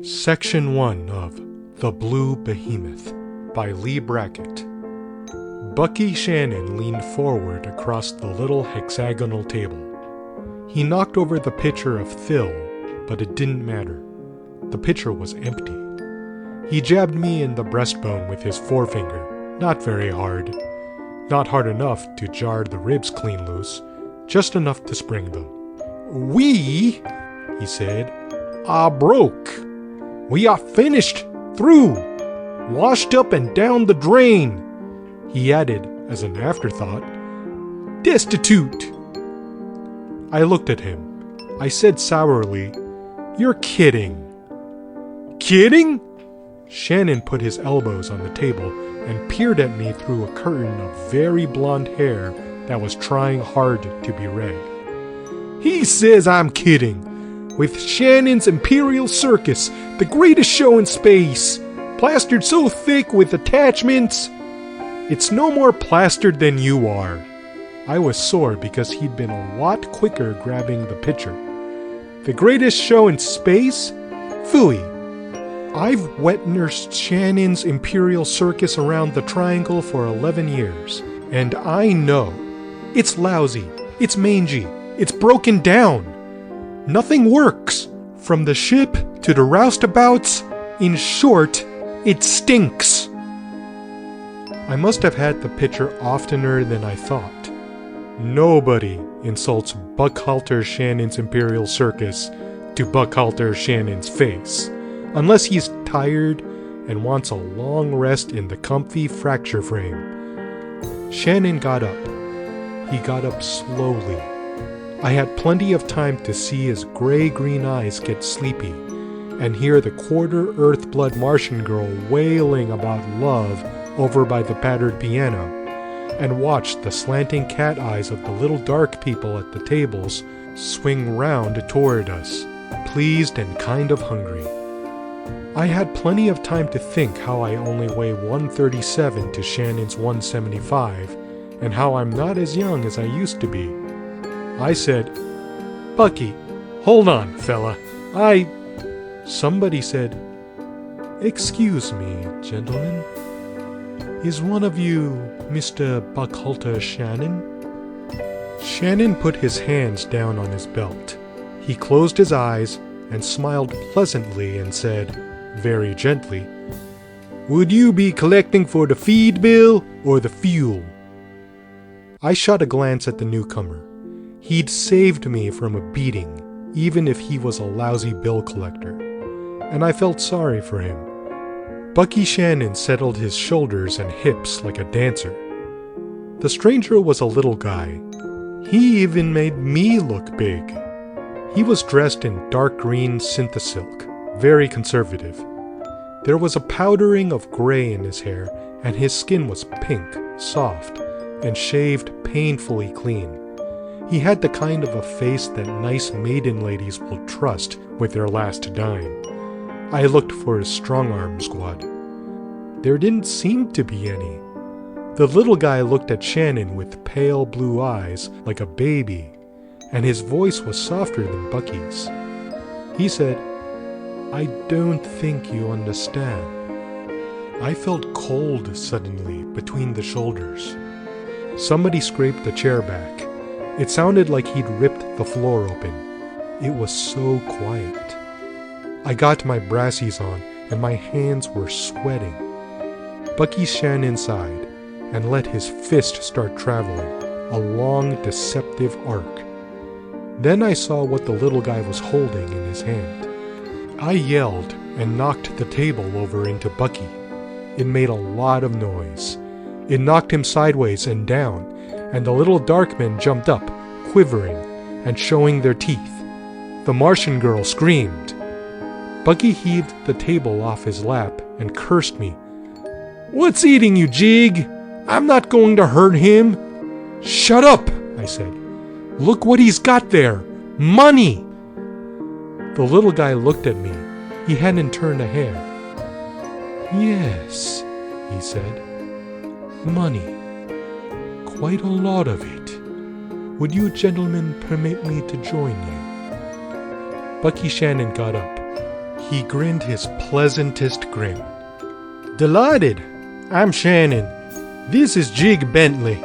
Section 1 of The Blue Behemoth by Leigh Brackett. Bucky Shannon leaned forward across the little hexagonal table. He knocked over the pitcher of Thill, but it didn't matter. The pitcher was empty. He jabbed me in the breastbone with his forefinger, not very hard. Not hard enough to jar the ribs clean loose, just enough to spring them. "We," he said, "are broke. We are finished, through, washed up and down the drain." He added, as an afterthought, "destitute." I looked at him. I said sourly, "You're kidding." "Kidding?" Shannon put his elbows on the table and peered at me through a curtain of very blonde hair that was trying hard to be red. "He says I'm kidding. With Shannon's Imperial Circus, the greatest show in space, plastered so thick with attachments." "It's no more plastered than you are." I was sore because he'd been a lot quicker grabbing the pitcher. "The greatest show in space? Phooey. I've wet nursed Shannon's Imperial Circus around the triangle for 11 years, and I know. It's lousy, it's mangy, it's broken down. Nothing works, from the ship to the roustabouts. In short, it stinks." I must have had the pitcher oftener than I thought. Nobody insults Buckhalter Shannon's Imperial Circus to Buckhalter Shannon's face, unless he's tired and wants a long rest in the comfy fracture frame. Shannon got up. He got up slowly. I had plenty of time to see his gray-green eyes get sleepy and hear the quarter-earth-blood Martian girl wailing about love over by the battered piano, and watch the slanting cat eyes of the little dark people at the tables swing round toward us, pleased and kind of hungry. I had plenty of time to think how I only weigh 137 to Shannon's 175, and how I'm not as young as I used to be. I said, "Bucky, hold on, fella. Somebody said, "Excuse me, gentlemen. Is one of you Mr. Buckhalter Shannon?" Shannon put his hands down on his belt. He closed his eyes and smiled pleasantly and said, very gently, "Would you be collecting for the feed bill or the fuel?" I shot a glance at the newcomer. He'd saved me from a beating, even if he was a lousy bill collector, and I felt sorry for him. Bucky Shannon settled his shoulders and hips like a dancer. The stranger was a little guy. He even made me look big. He was dressed in dark green synthisilk, very conservative. There was a powdering of gray in his hair, and his skin was pink, soft, and shaved painfully clean. He had the kind of a face that nice maiden ladies will trust with their last dime. I looked for his strong-arm squad. There didn't seem to be any. The little guy looked at Shannon with pale blue eyes like a baby, and his voice was softer than Bucky's. He said, "I don't think you understand." I felt cold suddenly between the shoulders. Somebody scraped the chair back. It sounded like he'd ripped the floor open. It was so quiet. I got my brassies on, and my hands were sweating. Bucky Shannon sighed, and let his fist start traveling, a long, deceptive arc. Then I saw what the little guy was holding in his hand. I yelled and knocked the table over into Bucky. It made a lot of noise. It knocked him sideways and down, and the little dark men jumped up, quivering and showing their teeth. The Martian girl screamed. Bucky heaved the table off his lap and cursed me. "What's eating you, Jig? I'm not going to hurt him." "Shut up," I said. "Look what he's got there. Money!" The little guy looked at me. He hadn't turned a hair. "Yes," he said. "Money. Quite a lot of it. Would you gentlemen permit me to join you?" Bucky Shannon got up. He grinned his pleasantest grin. "Delighted. I'm Shannon. This is Jig Bentley,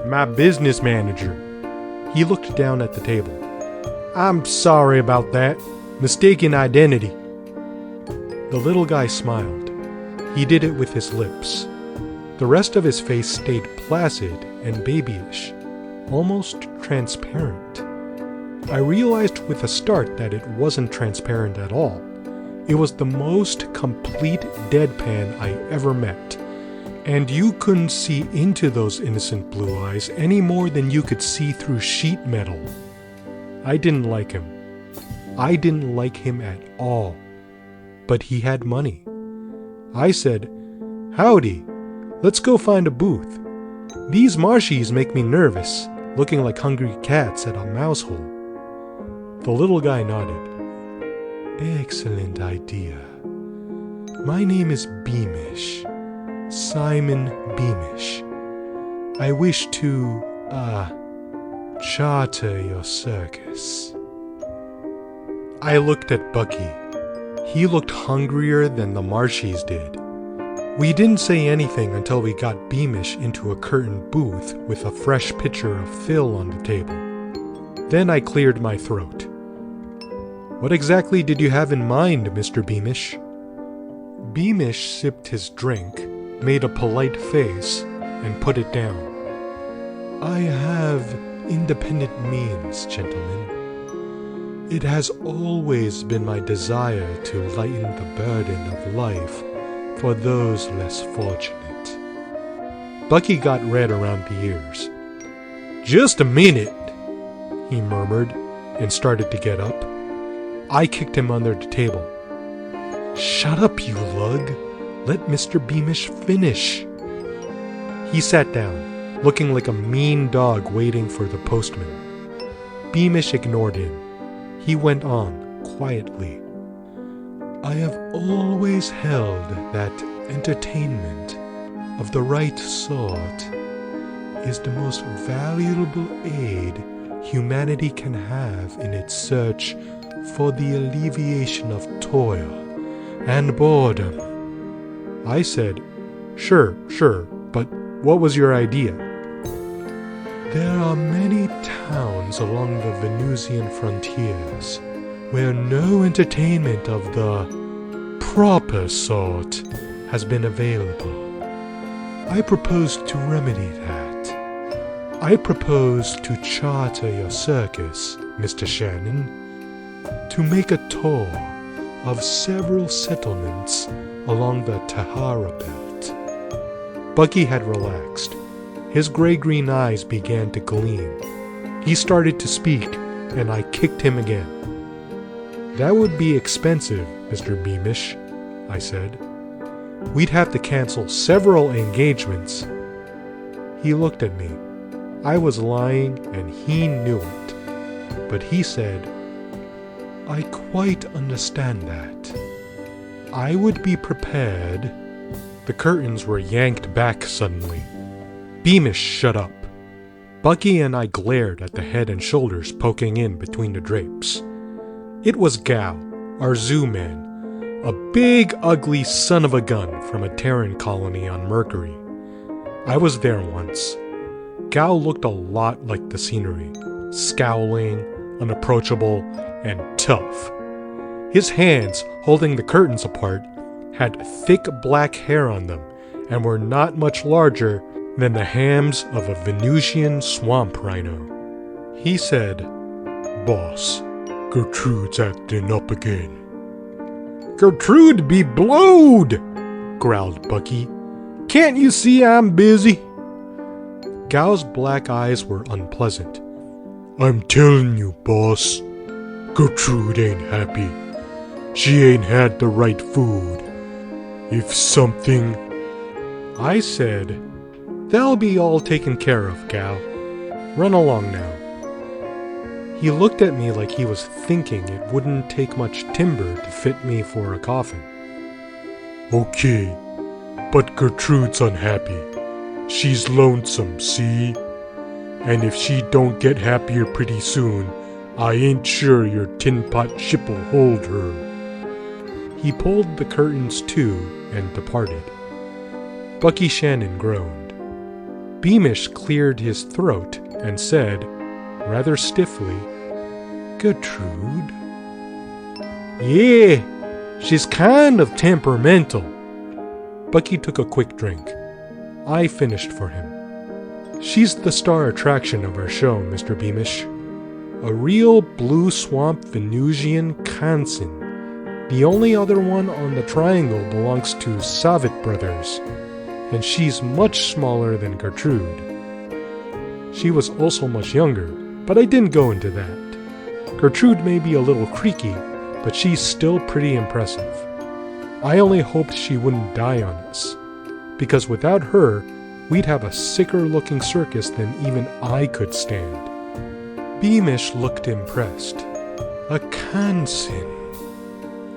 my business manager." He looked down at the table. "I'm sorry about that. Mistaken identity." The little guy smiled. He did it with his lips. The rest of his face stayed placid and babyish, almost transparent. I realized with a start that it wasn't transparent at all. It was the most complete deadpan I ever met, and you couldn't see into those innocent blue eyes any more than you could see through sheet metal. I didn't like him. I didn't like him at all. But he had money. I said, "Howdy, let's go find a booth. These marshies make me nervous, looking like hungry cats at a mouse hole." The little guy nodded. "Excellent idea. My name is Beamish. Simon Beamish. I wish to, charter your circus." I looked at Bucky. He looked hungrier than the marshies did. We didn't say anything until we got Beamish into a curtained booth with a fresh pitcher of fill on the table. Then I cleared my throat. "What exactly did you have in mind, Mr. Beamish?" Beamish sipped his drink, made a polite face, and put it down. "I have independent means, gentlemen. It has always been my desire to lighten the burden of life for those less fortunate." Bucky got red around the ears. "Just a minute," he murmured, and started to get up. I kicked him under the table. "Shut up, you lug. Let Mr. Beamish finish." He sat down, looking like a mean dog waiting for the postman. Beamish ignored him. He went on, quietly. "I have always held that entertainment of the right sort is the most valuable aid humanity can have in its search for the alleviation of toil and boredom." I said, Sure, but what was your idea?" "There are many towns along the Venusian frontiers where no entertainment of the proper sort has been available. I propose to remedy that. I propose to charter your circus, Mr. Shannon, to make a tour of several settlements along the Tahara Belt." Bucky had relaxed. His gray-green eyes began to gleam. He started to speak, and I kicked him again. "That would be expensive, Mr. Beamish," I said. "We'd have to cancel several engagements." He looked at me. I was lying, and he knew it. But he said, "I quite understand that. I would be prepared." The curtains were yanked back suddenly. Beamish shut up. Bucky and I glared at the head and shoulders poking in between the drapes. It was Gao, our zoo man, a big, ugly son of a gun from a Terran colony on Mercury. I was there once. Gao looked a lot like the scenery, scowling, unapproachable, and tough. His hands, holding the curtains apart, had thick black hair on them and were not much larger than the hams of a Venusian swamp rhino. He said, "Boss, Gertrude's acting up again." "Gertrude be blowed!" growled Bucky. "Can't you see I'm busy?" Gao's black eyes were unpleasant. "I'm telling you, boss, Gertrude ain't happy. She ain't had the right food. If something..." I said, "That'll be all taken care of, Gao. Run along now." He looked at me like he was thinking it wouldn't take much timber to fit me for a coffin. "Okay, but Gertrude's unhappy. She's lonesome, see? And if she don't get happier pretty soon, I ain't sure your tin pot ship'll hold her." He pulled the curtains to and departed. Bucky Shannon groaned. Beamish cleared his throat and said, rather stiffly, "Gertrude?" "Yeah, she's kind of temperamental." Bucky took a quick drink. I finished for him. "She's the star attraction of our show, Mr. Beamish. A real blue swamp Venusian Kansan. The only other one on the triangle belongs to Savitt Brothers, and she's much smaller than Gertrude. She was also much younger, but I didn't go into that. Gertrude may be a little creaky, but she's still pretty impressive. I only hoped she wouldn't die on us, because without her, we'd have a sicker-looking circus than even I could stand." Beamish looked impressed. "A Kansan.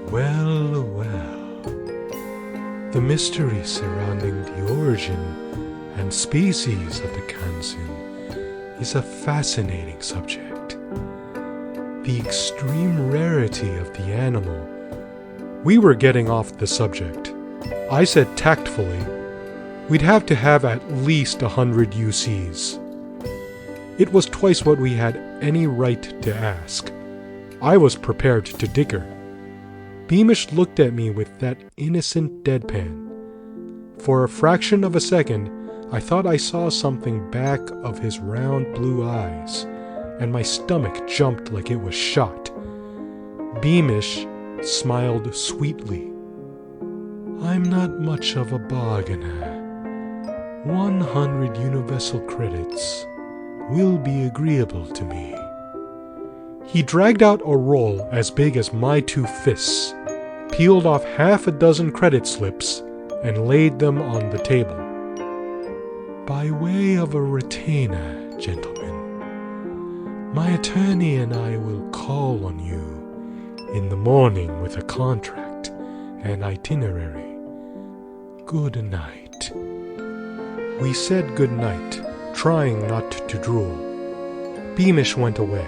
Well, well. The mystery surrounding the origin and species of the Kansan is a fascinating subject. The extreme rarity of the animal." We were getting off the subject. I said tactfully, "We'd have to have at least 100 UCs." It was twice what we had any right to ask. I was prepared to dicker. Beamish looked at me with that innocent deadpan. For a fraction of a second, I thought I saw something back of his round blue eyes, and my stomach jumped like it was shot. Beamish smiled sweetly. "I'm not much of a bargainer. 100 universal credits will be agreeable to me." He dragged out a roll as big as my 2 fists, peeled off half a dozen credit slips, and laid them on the table. "By way of a retainer, gentlemen, my attorney and I will call on you in the morning with a contract and itinerary. Good night." We said good night, trying not to drool. Beamish went away.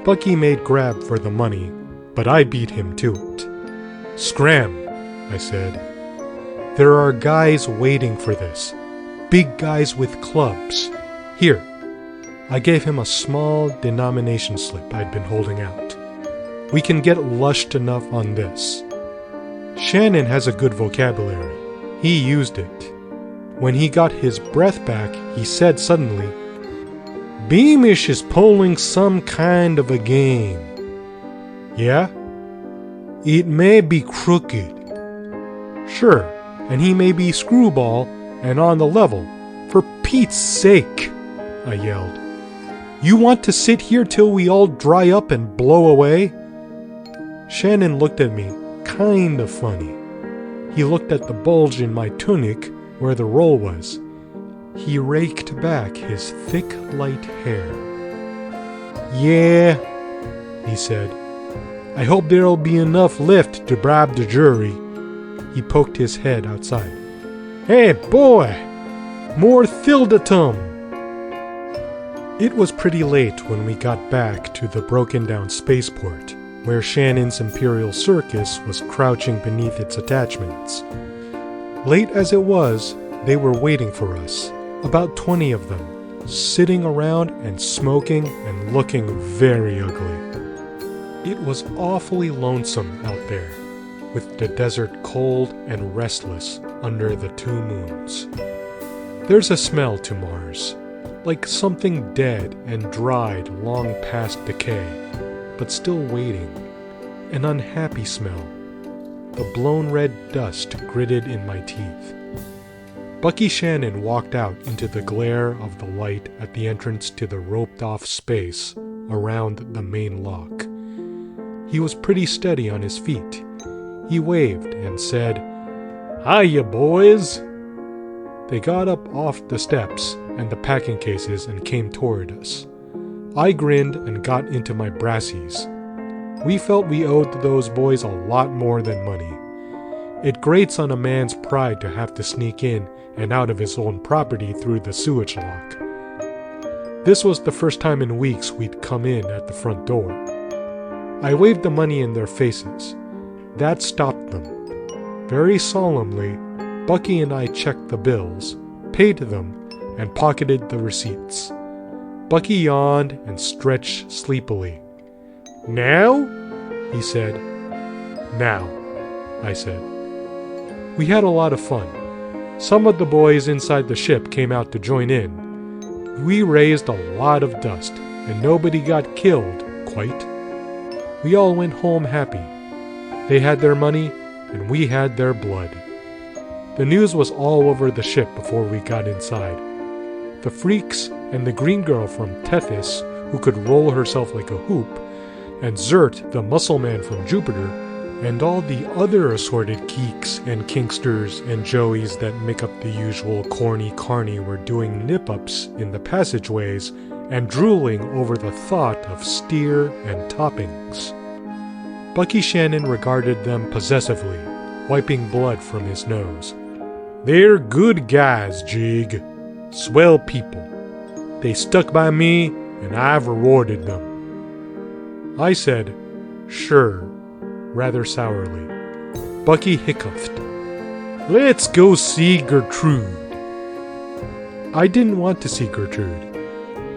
Bucky made grab for the money, but I beat him to it. "Scram," I said. "There are guys waiting for this. Big guys with clubs. Here." I gave him a small denomination slip I'd been holding out. "We can get lushed enough on this." Shannon has a good vocabulary. He used it. When he got his breath back, he said suddenly, "Beamish is pulling some kind of a game." "Yeah? It may be crooked." "Sure, and he may be screwball and on the level. For Pete's sake," I yelled. "You want to sit here till we all dry up and blow away?" Shannon looked at me, kind of funny. He looked at the bulge in my tunic where the roll was. He raked back his thick, light hair. "Yeah," he said. "I hope there'll be enough left to bribe the jury." He poked his head outside. "Hey, boy! More Thildatum!" It was pretty late when we got back to the broken-down spaceport, where Shannon's Imperial Circus was crouching beneath its attachments. Late as it was, they were waiting for us, about 20 of them, sitting around and smoking and looking very ugly. It was awfully lonesome out there, with the desert cold and restless under the 2 moons. There's a smell to Mars, like something dead and dried long past decay, but still waiting. An unhappy smell. The blown red dust gritted in my teeth. Bucky Shannon walked out into the glare of the light at the entrance to the roped-off space around the main lock. He was pretty steady on his feet. He waved and said, "Hiya, boys!" They got up off the steps and the packing cases and came toward us. I grinned and got into my brassies. We felt we owed those boys a lot more than money. It grates on a man's pride to have to sneak in and out of his own property through the sewage lock. This was the first time in weeks we'd come in at the front door. I waved the money in their faces. That stopped them. Very solemnly, Bucky and I checked the bills, paid them, and pocketed the receipts. Bucky yawned and stretched sleepily. "Now?" he said. "Now," I said. We had a lot of fun. Some of the boys inside the ship came out to join in. We raised a lot of dust, and nobody got killed, quite. We all went home happy. They had their money, and we had their blood. The news was all over the ship before we got inside. The freaks and the green girl from Tethys, who could roll herself like a hoop, and Zert, the muscle man from Jupiter, and all the other assorted geeks and kinksters and joeys that make up the usual corny carny were doing nip-ups in the passageways and drooling over the thought of steer and toppings. Bucky Shannon regarded them possessively, wiping blood from his nose. "They're good guys, Jig. Swell people. They stuck by me, and I've rewarded them." I said, "Sure," rather sourly. Bucky hiccuped. "Let's go see Gertrude." I didn't want to see Gertrude.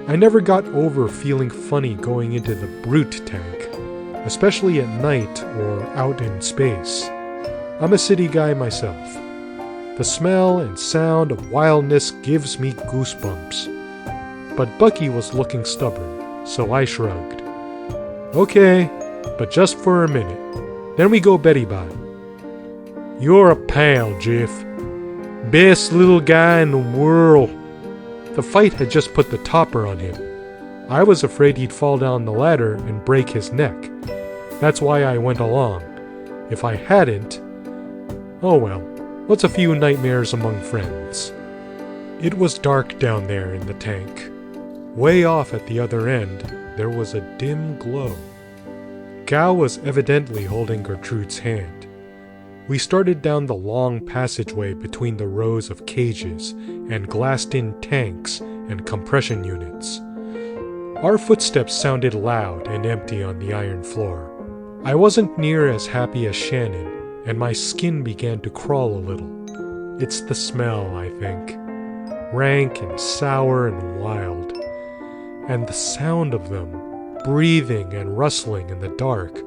I never got over feeling funny going into the brute tank, especially at night or out in space. I'm a city guy myself. The smell and sound of wildness gives me goosebumps. But Bucky was looking stubborn, so I shrugged. "Okay, but just for a minute. Then we go Betty Bot." "You're a pal, Jeff. Best little guy in the world." The fight had just put the topper on him. I was afraid he'd fall down the ladder and break his neck. That's why I went along. If I hadn't... oh well, what's a few nightmares among friends? It was dark down there in the tank. Way off at the other end, there was a dim glow. Gao was evidently holding Gertrude's hand. We started down the long passageway between the rows of cages and glassed-in tanks and compression units. Our footsteps sounded loud and empty on the iron floor. I wasn't near as happy as Shannon, and my skin began to crawl a little. It's the smell, I think. Rank and sour and wild. And the sound of them, breathing and rustling in the dark,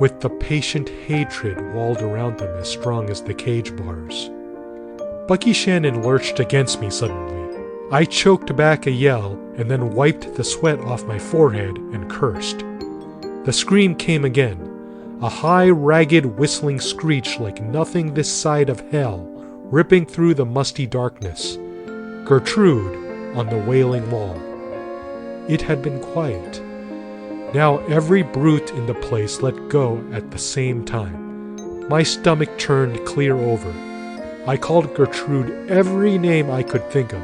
with the patient hatred walled around them as strong as the cage bars. Bucky Shannon lurched against me suddenly. I choked back a yell and then wiped the sweat off my forehead and cursed. The scream came again, a high, ragged, whistling screech like nothing this side of hell, ripping through the musty darkness. Gertrude on the wailing wall. It had been quiet. Now every brute in the place let go at the same time. My stomach churned clear over. I called Gertrude every name I could think of,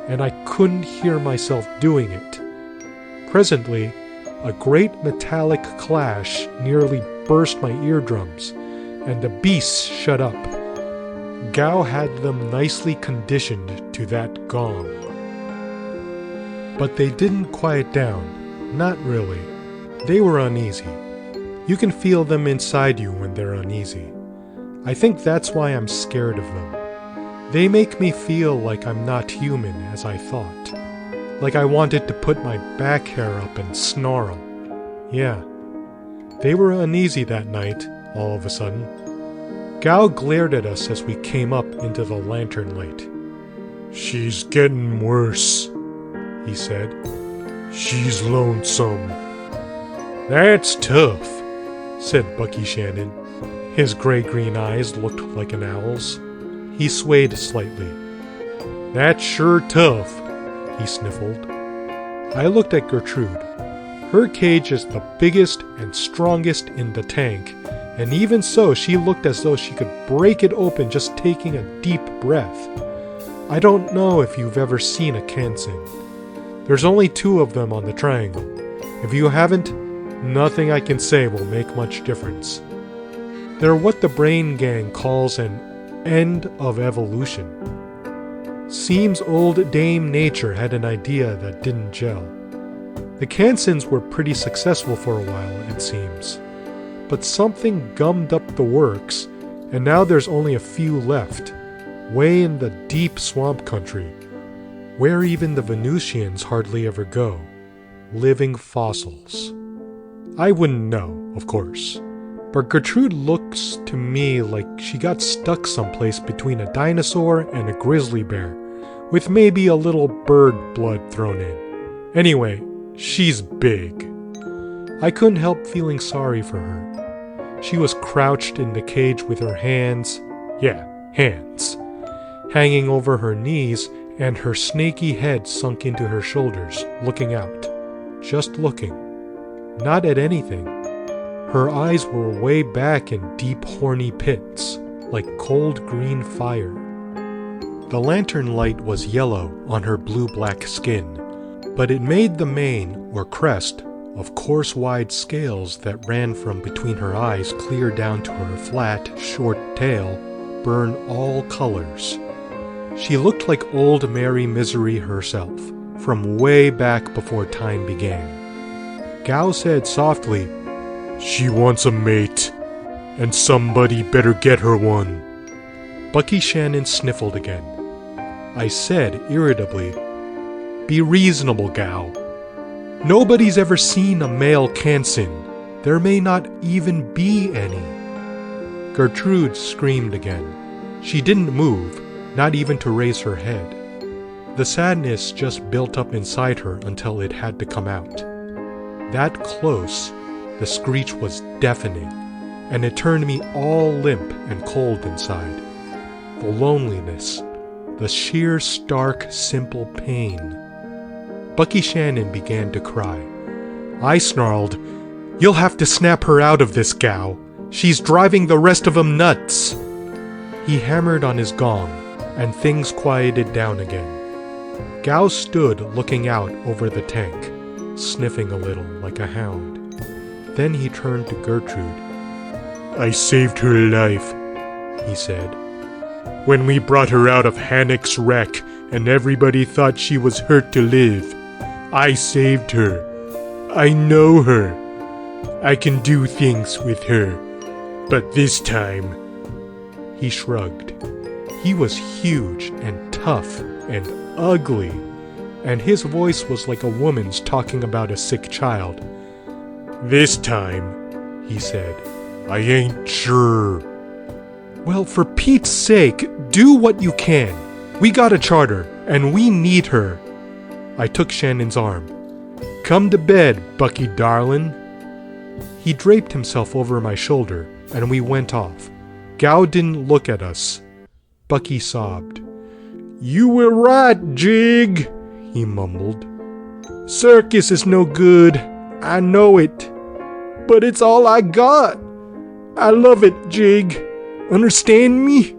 and I couldn't hear myself doing it. Presently, a great metallic clash nearly burst my eardrums, and the beasts shut up. Gao had them nicely conditioned to that gong. But they didn't quiet down, not really. They were uneasy. You can feel them inside you when they're uneasy. I think that's why I'm scared of them. They make me feel like I'm not human as I thought. Like I wanted to put my back hair up and snarl. Yeah. They were uneasy that night, all of a sudden. Gao glared at us as we came up into the lantern light. "She's getting worse," he said. "She's lonesome." "That's tough," said Bucky Shannon. His gray-green eyes looked like an owl's. He swayed slightly. "That's sure tough," he sniffled. I looked at Gertrude. Her cage is the biggest and strongest in the tank, and even so she looked as though she could break it open just taking a deep breath. I don't know if you've ever seen a Kansen. There's only 2 of them on the triangle. If you haven't, nothing I can say will make much difference. They're what the brain gang calls an end of evolution. Seems old Dame Nature had an idea that didn't gel. The Kansens were pretty successful for a while, it seems. but something gummed up the works, and now there's only a few left, way in the deep swamp country, where even the Venusians hardly ever go. Living fossils. I wouldn't know, of course, but Gertrude looks to me like she got stuck someplace between a dinosaur and a grizzly bear, with maybe a little bird blood thrown in. Anyway, she's big. I couldn't help feeling sorry for her. She was crouched in the cage with her hands, hanging over her knees and her snaky head sunk into her shoulders, looking out. Just looking. Not at anything. Her eyes were way back in deep horny pits, like cold green fire. The lantern light was yellow on her blue-black skin, but it made the mane, or crest, of coarse wide scales that ran from between her eyes clear down to her flat, short tail, burn all colors. She looked like old Mary Misery herself, from way back before time began. Gao said softly, "She wants a mate, and somebody better get her one." Bucky Shannon sniffled again. I said irritably, "Be reasonable, Gao. Nobody's ever seen a male Kansan. There may not even be any." Gertrude screamed again. She didn't move, not even to raise her head. The sadness just built up inside her until it had to come out. That close, the screech was deafening, and it turned me all limp and cold inside. The loneliness, the sheer stark, simple pain. Bucky Shannon began to cry. I snarled, "You'll have to snap her out of this, Gao. She's driving the rest of 'em nuts." He hammered on his gong, and things quieted down again. Gao stood looking out over the tank, sniffing a little like a hound. Then he turned to Gertrude. "I saved her life," he said. "When we brought her out of Hannock's wreck and everybody thought she was hurt to live, I saved her. I know her. I can do things with her. But this time..." He shrugged. He was huge and tough and ugly, and his voice was like a woman's talking about a sick child. "This time," he said, "I ain't sure." "Well, for Pete's sake, do what you can. We got a charter, and we need her." I took Shannon's arm. "Come to bed, Bucky darlin'." He draped himself over my shoulder, and we went off. Gao didn't look at us. Bucky sobbed. "You were right, Jig," he mumbled. "Circus is no good. I know it. But it's all I got. I love it, Jig. Understand me?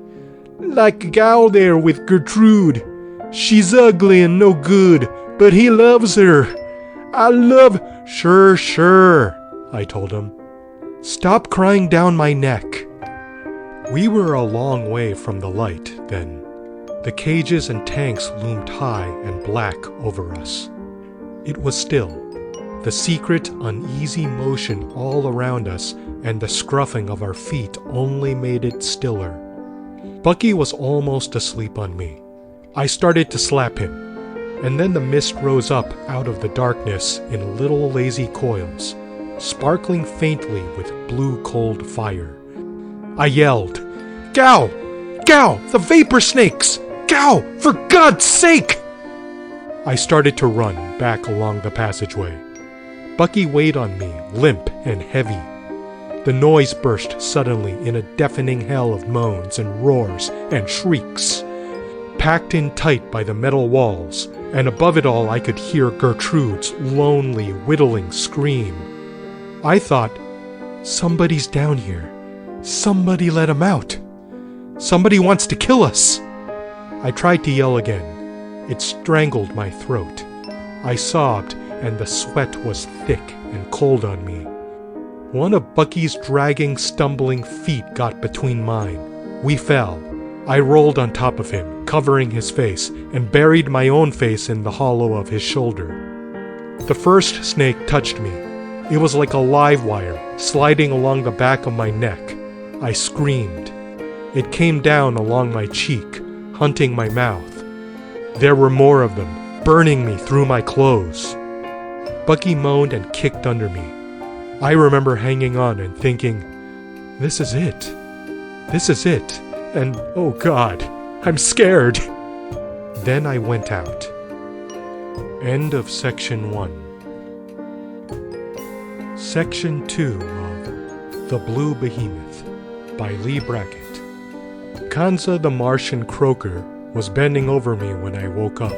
Like Gao there with Gertrude. She's ugly and no good, but he loves her. I love..." Sure, I told him. "Stop crying down my neck." We were a long way from the light, then. The cages and tanks loomed high and black over us. It was still. The secret, uneasy motion all around us and the scruffing of our feet only made it stiller. Bucky was almost asleep on me. I started to slap him, and then the mist rose up out of the darkness in little lazy coils, sparkling faintly with blue cold fire. I yelled, "Gao! Gao! The vapor snakes! Gao! For God's sake!" I started to run back along the passageway. Bucky weighed on me, limp and heavy. The noise burst suddenly in a deafening hell of moans and roars and shrieks. Packed in tight by the metal walls, and above it all I could hear Gertrude's lonely, whittling scream. I thought, somebody's down here. Somebody let him out. Somebody wants to kill us. I tried to yell again. It strangled my throat. I sobbed, and the sweat was thick and cold on me. One of Bucky's dragging, stumbling feet got between mine. We fell. I rolled on top of him, covering his face, and buried my own face in the hollow of his shoulder. The first snake touched me. It was like a live wire sliding along the back of my neck. I screamed. It came down along my cheek, hunting my mouth. There were more of them, burning me through my clothes. Bucky moaned and kicked under me. I remember hanging on and thinking, this is it. This is it. And oh God, I'm scared. Then I went out. End of Section 1. Section 2 of The Blue Behemoth by Leigh Brackett. Kanza the Martian croaker was bending over me when I woke up.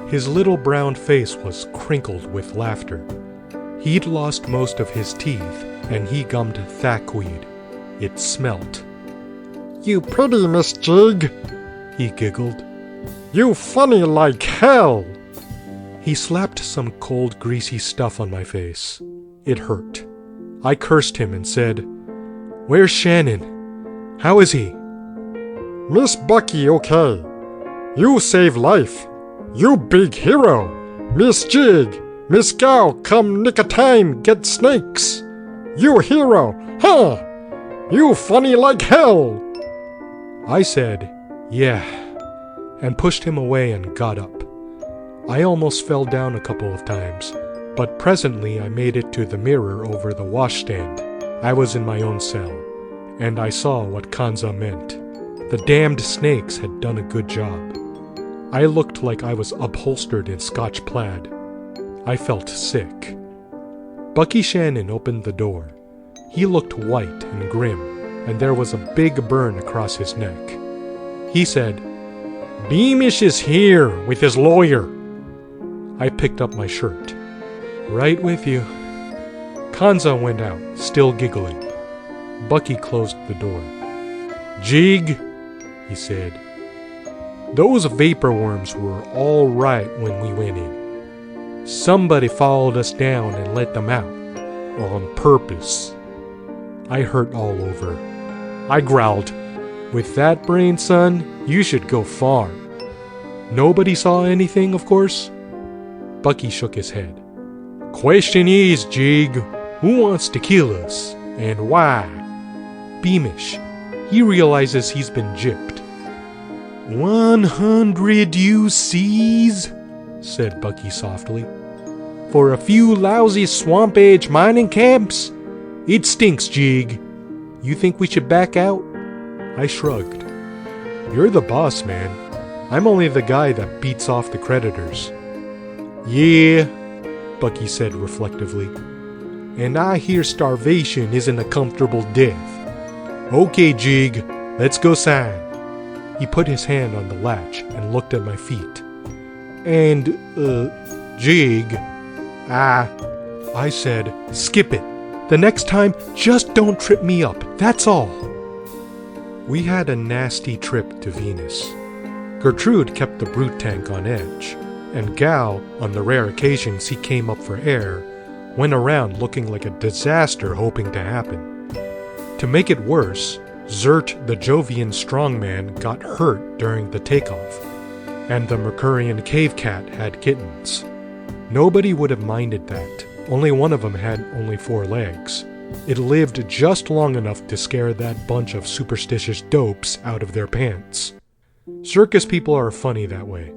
His little brown face was crinkled with laughter. He'd lost most of his teeth, and he gummed thackweed. It smelt. "You pretty, Miss Jig," he giggled. "You funny like hell." He slapped some cold, greasy stuff on my face. It hurt. I cursed him and said, "Where's Shannon? How is he?" "Miss Bucky okay. You save life. You big hero. Miss Jig, Miss Gal come nick of time get snakes. You hero, huh? You funny like hell." I said, "Yeah," and pushed him away and got up. I almost fell down a couple of times, but presently I made it to the mirror over the washstand. I was in my own cell, and I saw what Kanza meant. The damned snakes had done a good job. I looked like I was upholstered in Scotch plaid. I felt sick. Bucky Shannon opened the door. He looked white and grim, and there was a big burn across his neck. He said, "Beamish is here with his lawyer." I picked up my shirt. "Right with you." Kanza went out, still giggling. Bucky closed the door. "Jig," he said, "those vapor worms were all right when we went in. Somebody followed us down and let them out. On purpose." I hurt all over. I growled, "With that brain, son, you should go far." Nobody saw anything, of course? Bucky shook his head. "Question is, Jig, who wants to kill us, and why?" Beamish. He realizes he's been gypped. 100 UCs, said Bucky softly. "For a few lousy swamp-edge mining camps? It stinks, Jig. You think we should back out?" I shrugged. "You're the boss, man. I'm only the guy that beats off the creditors." "Yeah," Bucky said reflectively. "And I hear starvation isn't a comfortable death. Okay, Jig, let's go sign." He put his hand on the latch and looked at my feet. "And, Jig, I said, "Skip it. The next time, just don't trip me up, that's all." We had a nasty trip to Venus. Gertrude kept the brute tank on edge, and Gal, on the rare occasions he came up for air, went around looking like a disaster hoping to happen. To make it worse, Zert the Jovian strongman got hurt during the takeoff, and the Mercurian cave cat had kittens. Nobody would have minded that. Only one of them had only 4 legs. It lived just long enough to scare that bunch of superstitious dopes out of their pants. Circus people are funny that way.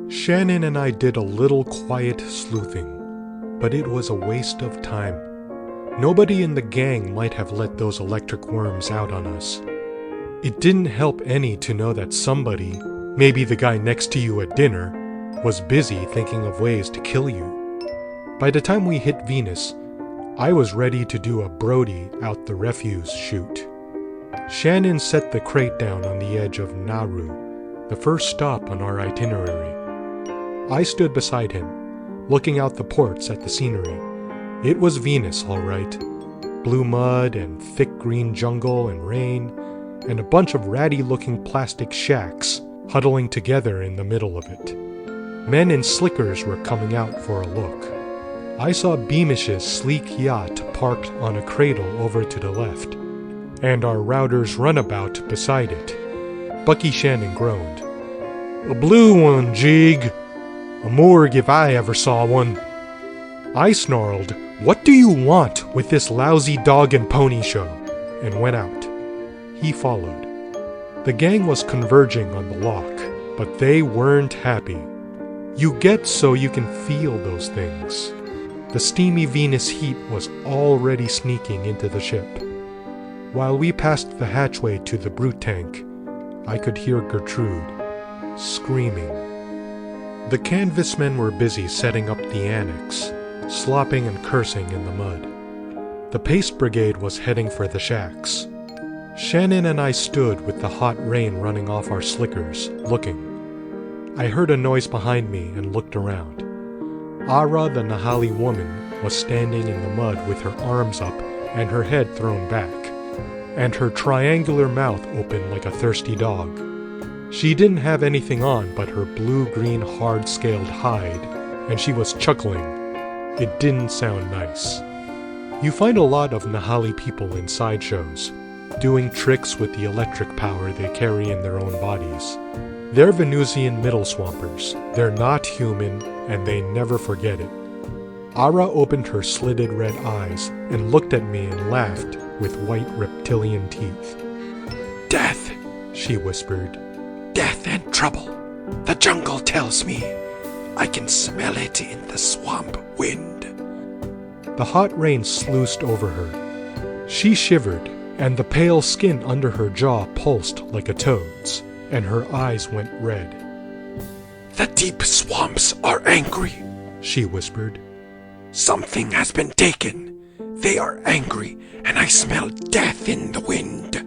Shannon and I did a little quiet sleuthing, but it was a waste of time. Nobody in the gang might have let those electric worms out on us. It didn't help any to know that somebody, maybe the guy next to you at dinner, was busy thinking of ways to kill you. By the time we hit Venus, I was ready to do a Brody out the refuse chute. Shannon set the crate down on the edge of Nauru, the first stop on our itinerary. I stood beside him, looking out the ports at the scenery. It was Venus, all right. Blue mud and thick green jungle and rain, and a bunch of ratty-looking plastic shacks huddling together in the middle of it. Men in slickers were coming out for a look. I saw Beamish's sleek yacht parked on a cradle over to the left, and our router's runabout beside it. Bucky Shannon groaned. "A blue one, Jig. A morgue if I ever saw one." I snarled, "What do you want with this lousy dog and pony show?" and went out. He followed. The gang was converging on the lock, but they weren't happy. You get so you can feel those things. The steamy Venus heat was already sneaking into the ship. While we passed the hatchway to the brute tank, I could hear Gertrude screaming. The canvasmen were busy setting up the annex, slopping and cursing in the mud. The paste brigade was heading for the shacks. Shannon and I stood with the hot rain running off our slickers, looking. I heard a noise behind me and looked around. Ara, the Nahali woman, was standing in the mud with her arms up and her head thrown back, and her triangular mouth open like a thirsty dog. She didn't have anything on but her blue-green hard-scaled hide, and she was chuckling. It didn't sound nice. You find a lot of Nahali people in sideshows, doing tricks with the electric power they carry in their own bodies. They're Venusian middle swampers. They're not human, and they never forget it. Ara opened her slitted red eyes and looked at me and laughed with white reptilian teeth. "Death," she whispered. "Death and trouble. The jungle tells me. I can smell it in the swamp wind." The hot rain sluiced over her. She shivered, and the pale skin under her jaw pulsed like a toad's, and her eyes went red. "The deep swamps are angry," she whispered. "Something has been taken. They are angry, and I smell death in the wind."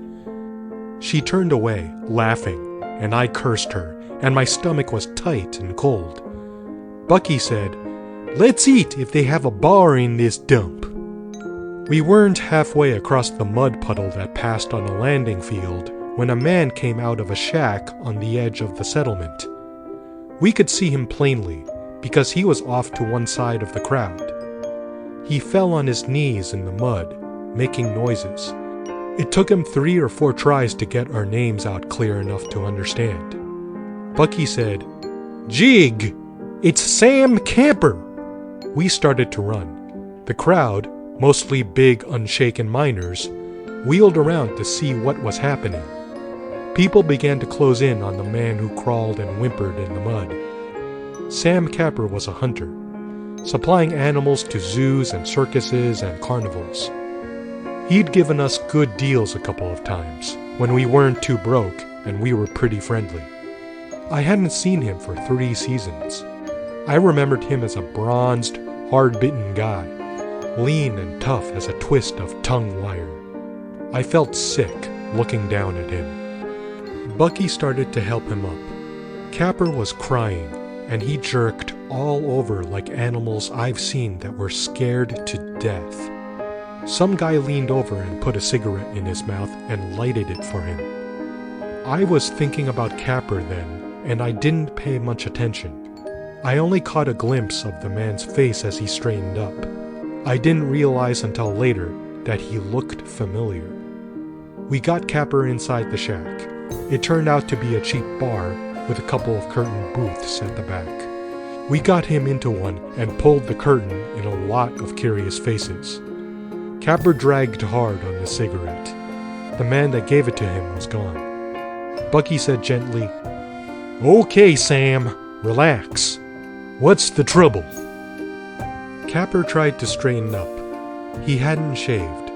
She turned away, laughing, and I cursed her, and my stomach was tight and cold. Bucky said, "Let's eat if they have a bar in this dump." We weren't halfway across the mud puddle that passed on a landing field when a man came out of a shack on the edge of the settlement. We could see him plainly because he was off to one side of the crowd. He fell on his knees in the mud, making noises. It took him 3 or 4 tries to get our names out clear enough to understand. Bucky said, "Jig! It's Sam Camper!" We started to run. The crowd, mostly big, unshaken miners, wheeled around to see what was happening. People began to close in on the man who crawled and whimpered in the mud. Sam Capper was a hunter, supplying animals to zoos and circuses and carnivals. He'd given us good deals a couple of times, when we weren't too broke and we were pretty friendly. I hadn't seen him for 3 seasons. I remembered him as a bronzed, hard-bitten guy, lean and tough as a twist of tongue wire. I felt sick looking down at him. Bucky started to help him up. Capper was crying, and he jerked all over like animals I've seen that were scared to death. Some guy leaned over and put a cigarette in his mouth and lighted it for him. I was thinking about Capper then, and I didn't pay much attention. I only caught a glimpse of the man's face as he straightened up. I didn't realize until later that he looked familiar. We got Capper inside the shack. It turned out to be a cheap bar with a couple of curtained booths at the back. We got him into one and pulled the curtain in a lot of curious faces. Capper dragged hard on the cigarette. The man that gave it to him was gone. Bucky said gently, "Okay, Sam, relax. What's the trouble?" Capper tried to straighten up. He hadn't shaved.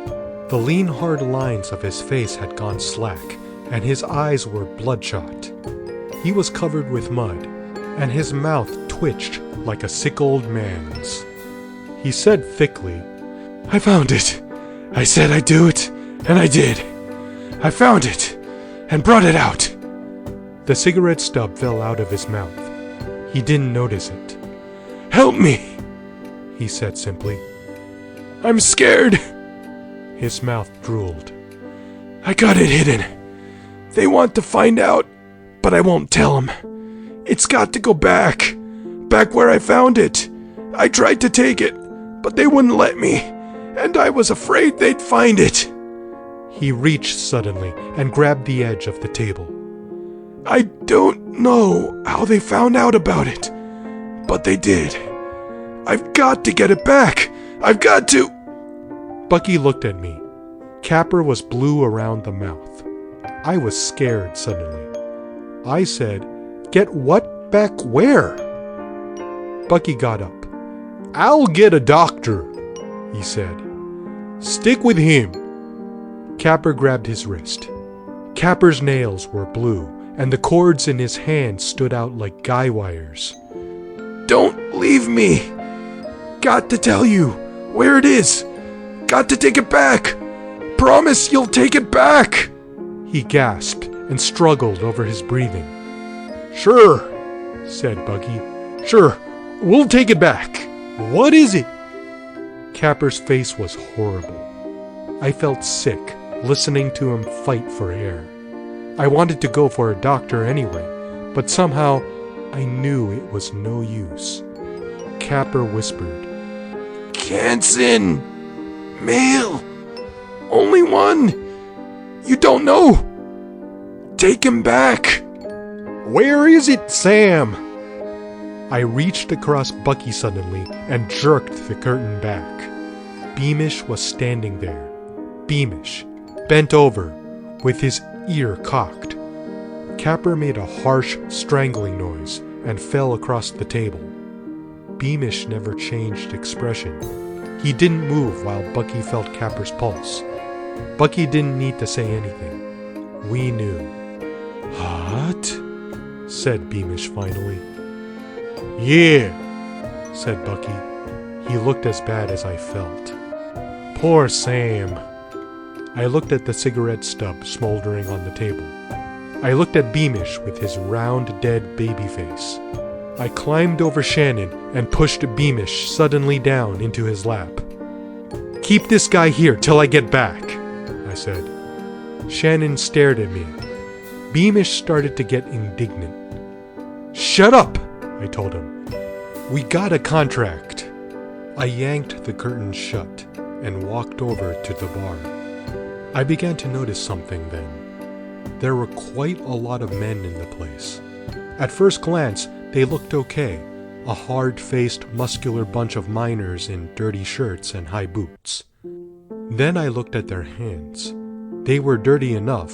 The lean, hard lines of his face had gone slack, and his eyes were bloodshot. He was covered with mud, and his mouth twitched like a sick old man's. He said thickly, "I found it. I said I'd do it, and I did. I found it, and brought it out." The cigarette stub fell out of his mouth. He didn't notice it. "Help me," he said simply. "I'm scared." His mouth drooled. "I got it hidden. They want to find out, but I won't tell them. It's got to go back where I found it. I tried to take it, but they wouldn't let me, and I was afraid they'd find it." He reached suddenly and grabbed the edge of the table. "I don't know how they found out about it, but they did. I've got to get it back. I've got to. Bucky looked at me. Capper was blue around the mouth. I was scared suddenly. I said, "Get what back where?" Bucky got up. "I'll get a doctor," he said. "Stick with him." Capper grabbed his wrist. Capper's nails were blue, and the cords in his hand stood out like guy wires. Don't leave me. Got to tell you where it is. Got to take it back. Promise you'll take it back. He gasped and struggled over his breathing. Sure, said Bucky. Sure, we'll take it back. What is it? Capper's face was horrible. I felt sick listening to him fight for air. I wanted to go for a doctor anyway, but somehow I knew it was no use. Capper whispered, Canson! Male! Only one! You don't know! Take him back! Where is it, Sam? I reached across Bucky suddenly and jerked the curtain back. Beamish was standing there. Beamish, bent over, with his ear cocked. Capper made a harsh, strangling noise and fell across the table. Beamish never changed expression. He didn't move while Bucky felt Capper's pulse. Bucky didn't need to say anything. We knew. "What?" said Beamish finally. "Yeah," said Bucky. He looked as bad as I felt. "Poor Sam." I looked at the cigarette stub smoldering on the table. I looked at Beamish with his round, dead baby face. I climbed over Shannon and pushed Beamish suddenly down into his lap. "Keep this guy here till I get back," I said. Shannon stared at me. Beamish started to get indignant. "Shut up," I told him. "We got a contract." I yanked the curtain shut and walked over to the bar. I began to notice something then. There were quite a lot of men in the place. At first glance, they looked okay, a hard-faced, muscular bunch of miners in dirty shirts and high boots. Then I looked at their hands. They were dirty enough,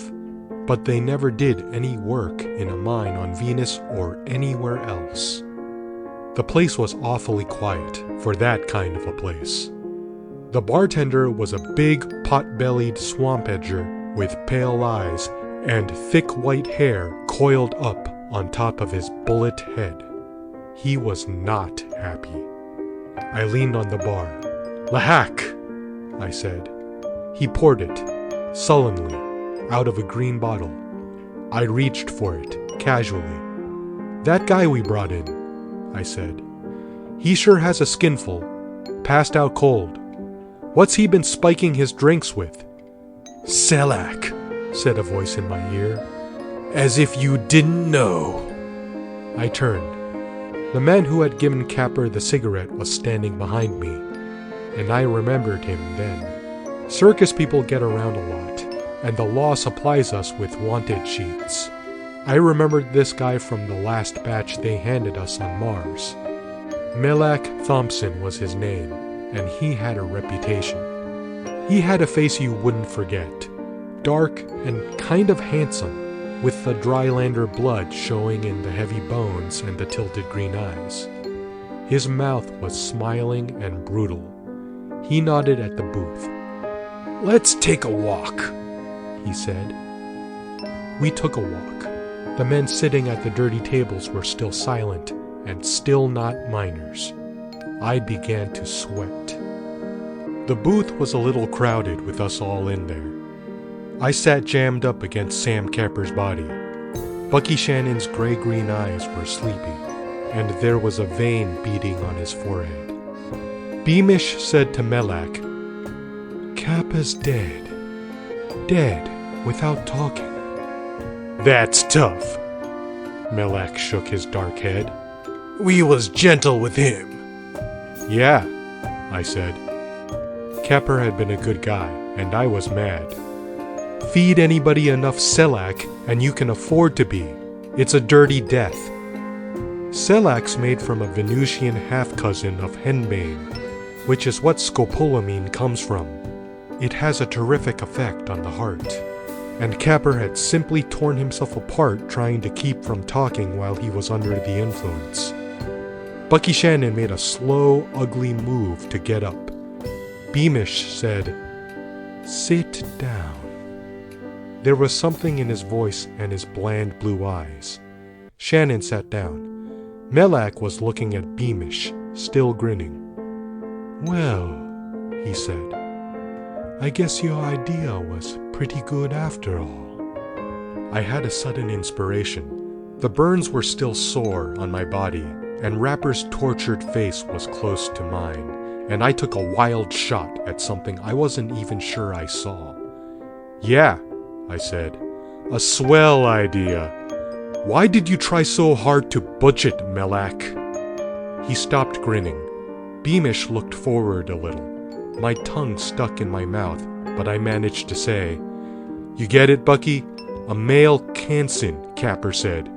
but they never did any work in a mine on Venus or anywhere else. The place was awfully quiet for that kind of a place. The bartender was a big, pot-bellied swamp edger with pale eyes and thick white hair coiled up on top of his bullet head. He was not happy. I leaned on the bar. "Lahak," I said. He poured it, sullenly, out of a green bottle. I reached for it, casually. "That guy we brought in," I said. "He sure has a skinful. Passed out cold. What's he been spiking his drinks with?" Selak, said a voice in my ear. as if you didn't know. I turned. The man who had given Capper the cigarette was standing behind me, and I remembered him then. Circus people get around a lot, and the law supplies us with wanted sheets. I remembered this guy from the last batch they handed us on Mars. Melak Thompson was his name, and he had a reputation. He had a face you wouldn't forget, dark and kind of handsome, with the Drylander blood showing in the heavy bones and the tilted green eyes. His mouth was smiling and brutal. He nodded at the booth. "Let's take a walk," he said. We took a walk. The men sitting at the dirty tables were still silent and still not miners. I began to sweat. The booth was a little crowded with us all in there. I sat jammed up against Sam Capper's body. Bucky Shannon's gray-green eyes were sleepy, and there was a vein beating on his forehead. Beamish said to Melak, "Capper's dead. Dead, without talking." "That's tough." Melak shook his dark head. "We was gentle with him." "Yeah," I said. Capper had been a good guy, and I was mad. Feed anybody enough Selak, and you can afford to be. It's a dirty death. Selak's made from a Venusian half-cousin of henbane. which is what scopolamine comes from. It has a terrific effect on the heart. And Capper had simply torn himself apart trying to keep from talking while he was under the influence. Bucky Shannon made a slow, ugly move to get up. Beamish said, "Sit down." There was something in his voice and his bland blue eyes. Shannon sat down. Melak was looking at Beamish, still grinning. "Well," he said, "I guess your idea was pretty good after all." I had a sudden inspiration. The burns were still sore on my body, and Rapper's tortured face was close to mine, and I took a wild shot at something I wasn't even sure I saw. "Yeah," I said, "a swell idea. Why did you try so hard to butch it, Melak?" He stopped grinning. Beamish looked forward a little. My tongue stuck in my mouth, but I managed to say, "You get it, Bucky? A male Kansan," Capper said.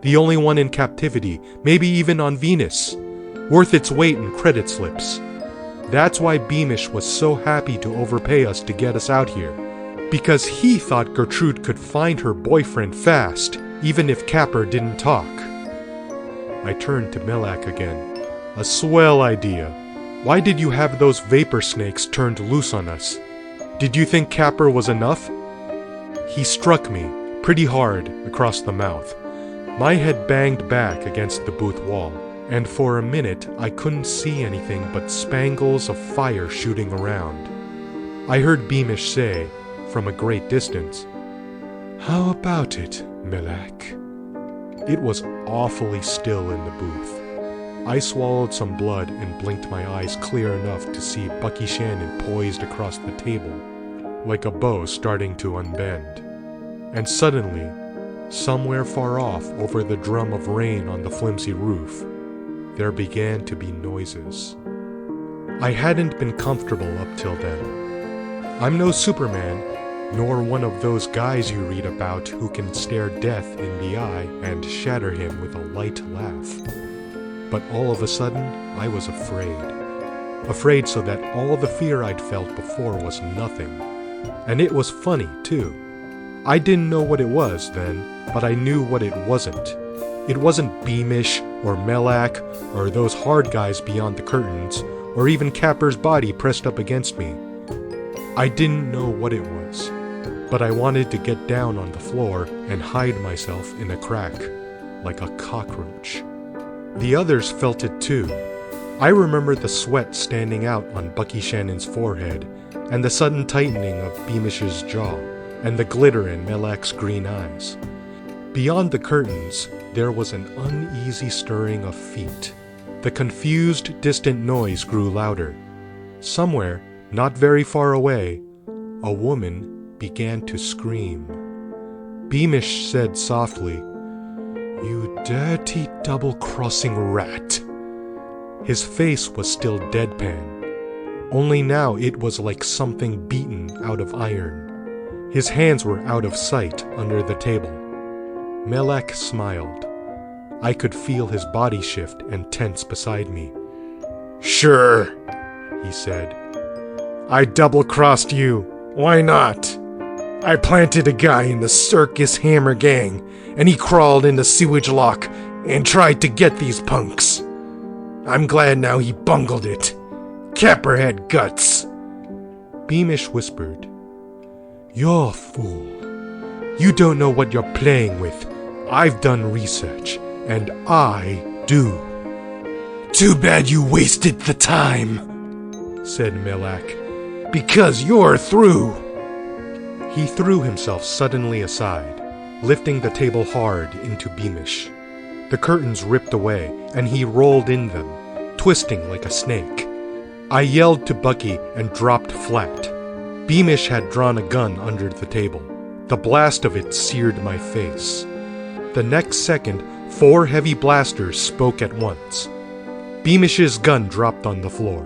"The only one in captivity, maybe even on Venus. Worth its weight in credit slips. That's why Beamish was so happy to overpay us to get us out here. Because he thought Gertrude could find her boyfriend fast, even if Capper didn't talk." I turned to Melak again. "A swell idea. Why did you have those vapor snakes turned loose on us? Did you think Capper was enough?" He struck me pretty hard across the mouth. My head banged back against the booth wall, and for a minute I couldn't see anything but spangles of fire shooting around. I heard Beamish say, from a great distance, "How about it, Melak?" It was awfully still in the booth. I swallowed some blood and blinked my eyes clear enough to see Bucky Shannon poised across the table, like a bow starting to unbend. And suddenly, somewhere far off over the drum of rain on the flimsy roof, there began to be noises. I hadn't been comfortable up till then. I'm no Superman, nor one of those guys you read about who can stare death in the eye and shatter him with a light laugh. But all of a sudden, I was afraid. Afraid so that all the fear I'd felt before was nothing. And it was funny, too. I didn't know what it was then, but I knew what it wasn't. It wasn't Beamish or Melak or those hard guys beyond the curtains or even Capper's body pressed up against me. I didn't know what it was, but I wanted to get down on the floor and hide myself in a crack, like a cockroach. The others felt it too. I remember the sweat standing out on Bucky Shannon's forehead, and the sudden tightening of Beamish's jaw, and the glitter in Melak's green eyes. Beyond the curtains, there was an uneasy stirring of feet. The confused, distant noise grew louder. Somewhere, not very far away, a woman began to scream. Beamish said softly, "You dirty double-crossing rat." His face was still deadpan. Only now it was like something beaten out of iron. His hands were out of sight under the table. Melak smiled. I could feel his body shift and tense beside me. "Sure," he said. "I double-crossed you. Why not? I planted a guy in the Circus Hammer gang, and he crawled in the sewage lock and tried to get these punks. I'm glad now he bungled it. Capper had guts." Beamish whispered, "You're a fool. You don't know what you're playing with. I've done research, and I do." "Too bad you wasted the time," said Melak, "because you're through." He threw himself suddenly aside, lifting the table hard into Beamish. The curtains ripped away, and he rolled in them, twisting like a snake. I yelled to Bucky and dropped flat. Beamish had drawn a gun under the table. The blast of it seared my face. The next second, 4 heavy blasters spoke at once. Beamish's gun dropped on the floor.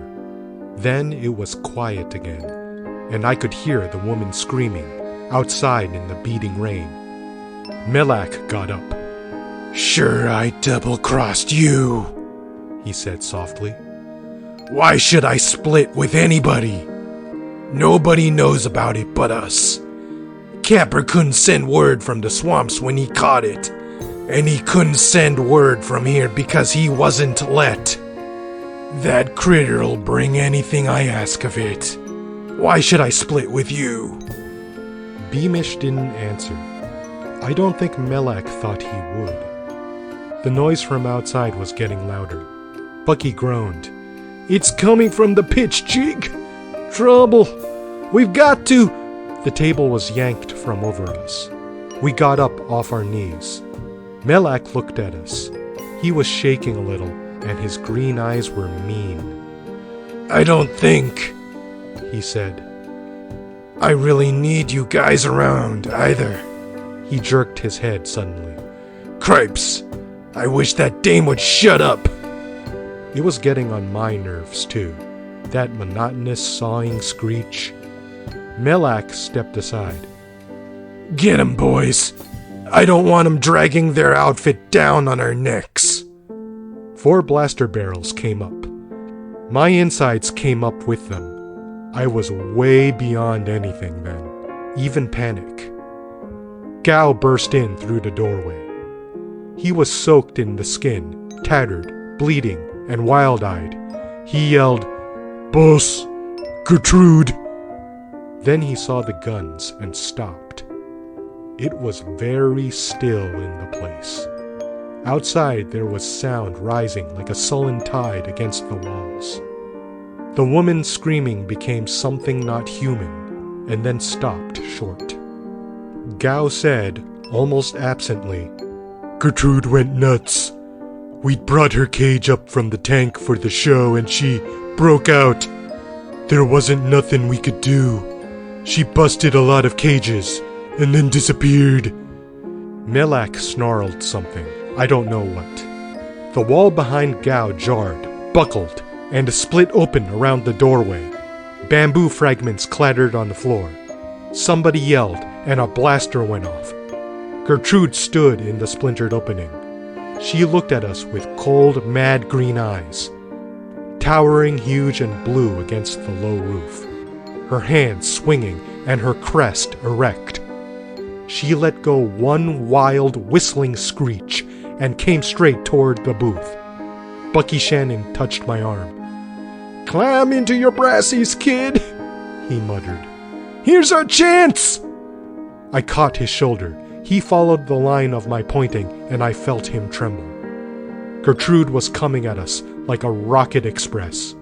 Then it was quiet again, and I could hear the woman screaming, outside in the beating rain. Melak got up. "Sure I double-crossed you," he said softly. Why should I split with anybody? Nobody knows about it but us. Capper couldn't send word from the swamps when he caught it, and he couldn't send word from here because he wasn't let. That critter'll bring anything I ask of it. Why should I split with you? Beamish didn't answer. I don't think Melak thought he would. The noise from outside was getting louder. Bucky groaned. "It's coming from the pitch, Jig! Trouble! We've got to—" The table was yanked from over us. We got up off our knees. Melak looked at us. He was shaking a little, and his green eyes were mean. "I don't think," he said, "I really need you guys around either." He jerked his head suddenly. "Cripes! I wish that dame would shut up!" It was getting on my nerves, too. That monotonous sawing screech. Melak stepped aside. "Get 'em, boys! I don't want 'em dragging their outfit down on our necks." 4 blaster barrels came up. My insides came up with them. I was way beyond anything then, even panic. Gao burst in through the doorway. He was soaked in the skin, tattered, bleeding, and wild-eyed. He yelled, "Boss! Gertrude!" Then he saw the guns and stopped. It was very still in the place. Outside there was sound rising like a sullen tide against the walls. The woman screaming became something not human, and then stopped short. Gao said, almost absently, "Gertrude went nuts. We'd brought her cage up from the tank for the show and she broke out. There wasn't nothing we could do. She busted a lot of cages and then disappeared." Melak snarled something. I don't know what. The wall behind Gao jarred, buckled, and split open around the doorway. Bamboo fragments clattered on the floor. Somebody yelled, and a blaster went off. Gertrude stood in the splintered opening. She looked at us with cold, mad green eyes, towering huge and blue against the low roof, her hands swinging and her crest erect. She let go one wild, whistling screech and came straight toward the booth. Bucky Shannon touched my arm. "Climb into your brassies, kid," he muttered. "Here's our chance!" I caught his shoulder. He followed the line of my pointing, and I felt him tremble. Gertrude was coming at us like a rocket express.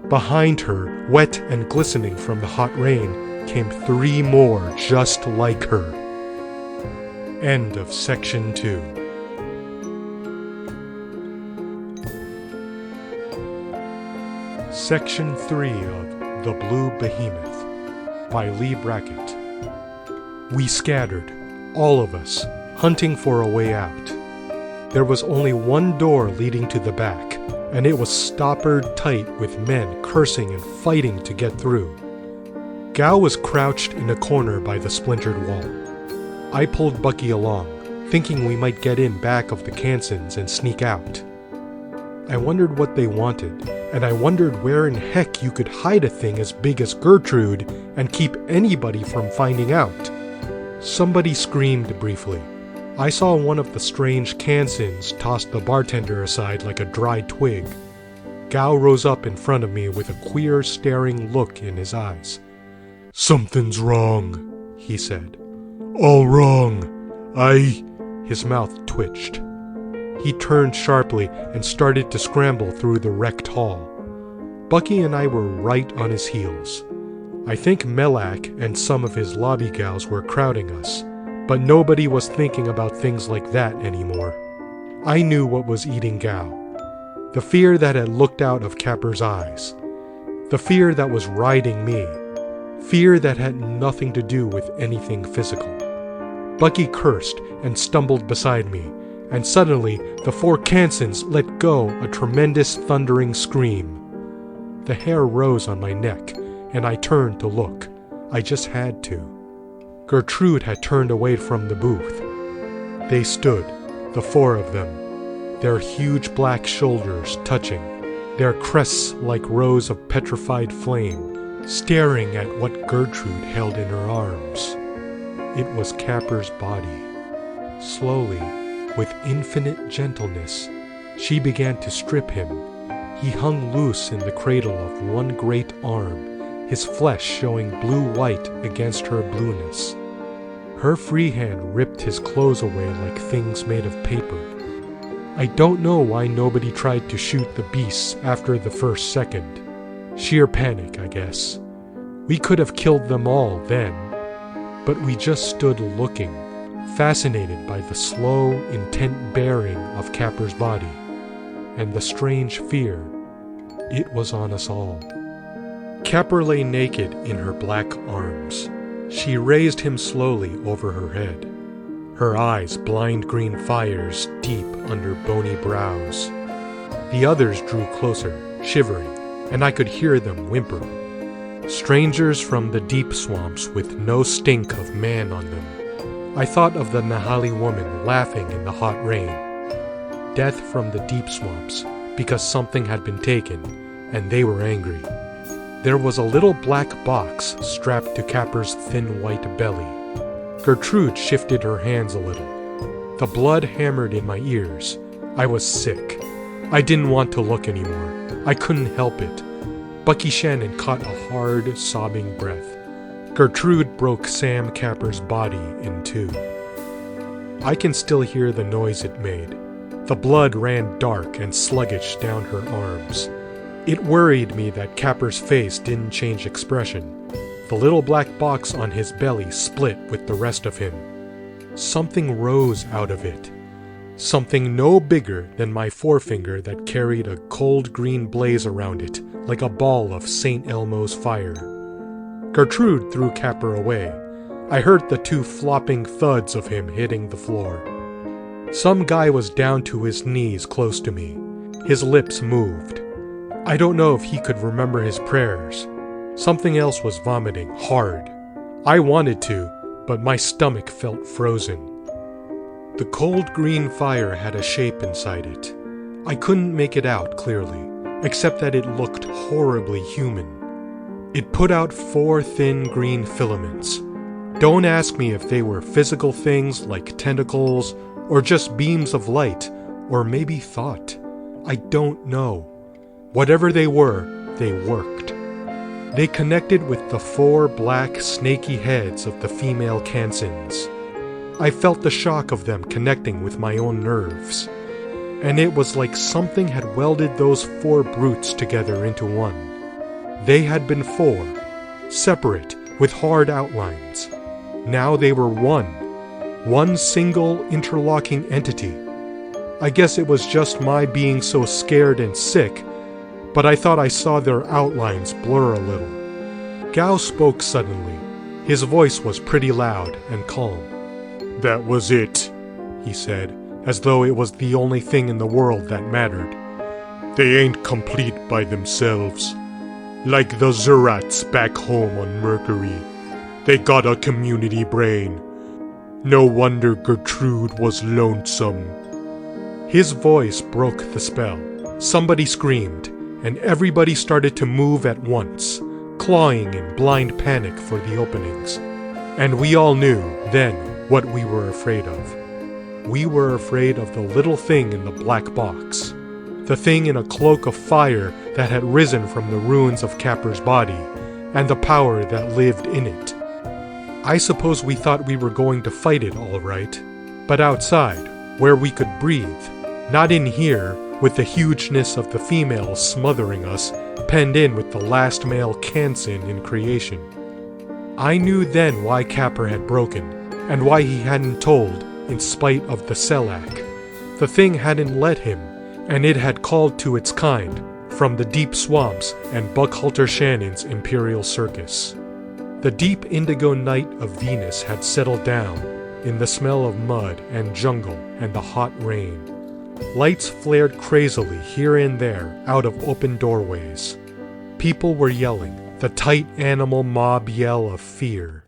Behind her, wet and glistening from the hot rain, came 3 more just like her. End of Section 2. Section 3 of The Blue Behemoth by Leigh Brackett. We scattered, all of us, hunting for a way out. There was only one door leading to the back, and it was stoppered tight with men cursing and fighting to get through. Gao was crouched in a corner by the splintered wall. I pulled Bucky along, thinking we might get in back of the Kansans and sneak out. I wondered what they wanted, and I wondered where in heck you could hide a thing as big as Gertrude and keep anybody from finding out. Somebody screamed briefly. I saw one of the strange Kansans toss the bartender aside like a dry twig. Gao rose up in front of me with a queer, staring look in his eyes. "Something's wrong," he said. "All wrong. His mouth twitched. He turned sharply and started to scramble through the wrecked hall. Bucky and I were right on his heels. I think Melak and some of his lobby gals were crowding us, but nobody was thinking about things like that anymore. I knew what was eating Gao. The fear that had looked out of Capper's eyes. The fear that was riding me. Fear that had nothing to do with anything physical. Bucky cursed and stumbled beside me, and suddenly the 4 Kansans let go a tremendous thundering scream. The hair rose on my neck, and I turned to look. I just had to. Gertrude had turned away from the booth. They stood, the 4 of them, their huge black shoulders touching, their crests like rows of petrified flame, staring at what Gertrude held in her arms. It was Capper's body. Slowly, with infinite gentleness, she began to strip him. He hung loose in the cradle of one great arm, his flesh showing blue-white against her blueness. Her free hand ripped his clothes away like things made of paper. I don't know why nobody tried to shoot the beasts after the first second. Sheer panic, I guess. We could have killed them all then, but we just stood looking, fascinated by the slow, intent bearing of Capper's body, and the strange fear. It was on us all. Capper lay naked in her black arms. She raised him slowly over her head, her eyes blind green fires deep under bony brows. The others drew closer, shivering, and I could hear them whimper. Strangers from the deep swamps with no stink of man on them. I thought of the Nahali woman laughing in the hot rain. Death from the deep swamps, because something had been taken, and they were angry. There was a little black box strapped to Capper's thin white belly. Gertrude shifted her hands a little. The blood hammered in my ears. I was sick. I didn't want to look anymore. I couldn't help it. Bucky Shannon caught a hard, sobbing breath. Gertrude broke Sam Capper's body in two. I can still hear the noise it made. The blood ran dark and sluggish down her arms. It worried me that Capper's face didn't change expression. The little black box on his belly split with the rest of him. Something rose out of it. Something no bigger than my forefinger that carried a cold green blaze around it, like a ball of St. Elmo's fire. Gertrude threw Capper away. I heard the two flopping thuds of him hitting the floor. Some guy was down to his knees close to me. His lips moved. I don't know if he could remember his prayers. Something else was vomiting hard. I wanted to, but my stomach felt frozen. The cold green fire had a shape inside it. I couldn't make it out clearly, except that it looked horribly human. It put out 4 thin green filaments. Don't ask me if they were physical things like tentacles, or just beams of light, or maybe thought. I don't know. Whatever they were, they worked. They connected with the 4 black, snaky heads of the female Kansans. I felt the shock of them connecting with my own nerves. And it was like something had welded those 4 brutes together into one. They had been 4, separate, with hard outlines. Now they were one single interlocking entity. I guess it was just my being so scared and sick, but I thought I saw their outlines blur a little. Gao spoke suddenly. His voice was pretty loud and calm. "That was it," he said, as though it was the only thing in the world that mattered. "They ain't complete by themselves. Like the Zerats back home on Mercury. They got a community brain. No wonder Gertrude was lonesome." His voice broke the spell. Somebody screamed, and everybody started to move at once, clawing in blind panic for the openings. And we all knew, then, what we were afraid of. We were afraid of the little thing in the black box. The thing in a cloak of fire that had risen from the ruins of Capper's body, and the power that lived in it. I suppose we thought we were going to fight it all right, but outside, where we could breathe, not in here, with the hugeness of the female smothering us, penned in with the last male Kansan in creation. I knew then why Capper had broken, and why he hadn't told, in spite of the Selak. The thing hadn't let him, and it had called to its kind, from the deep swamps and Buckhalter Shannon's Imperial Circus. The deep indigo night of Venus had settled down, in the smell of mud and jungle and the hot rain. Lights flared crazily here and there out of open doorways. People were yelling, the tight animal mob yell of fear.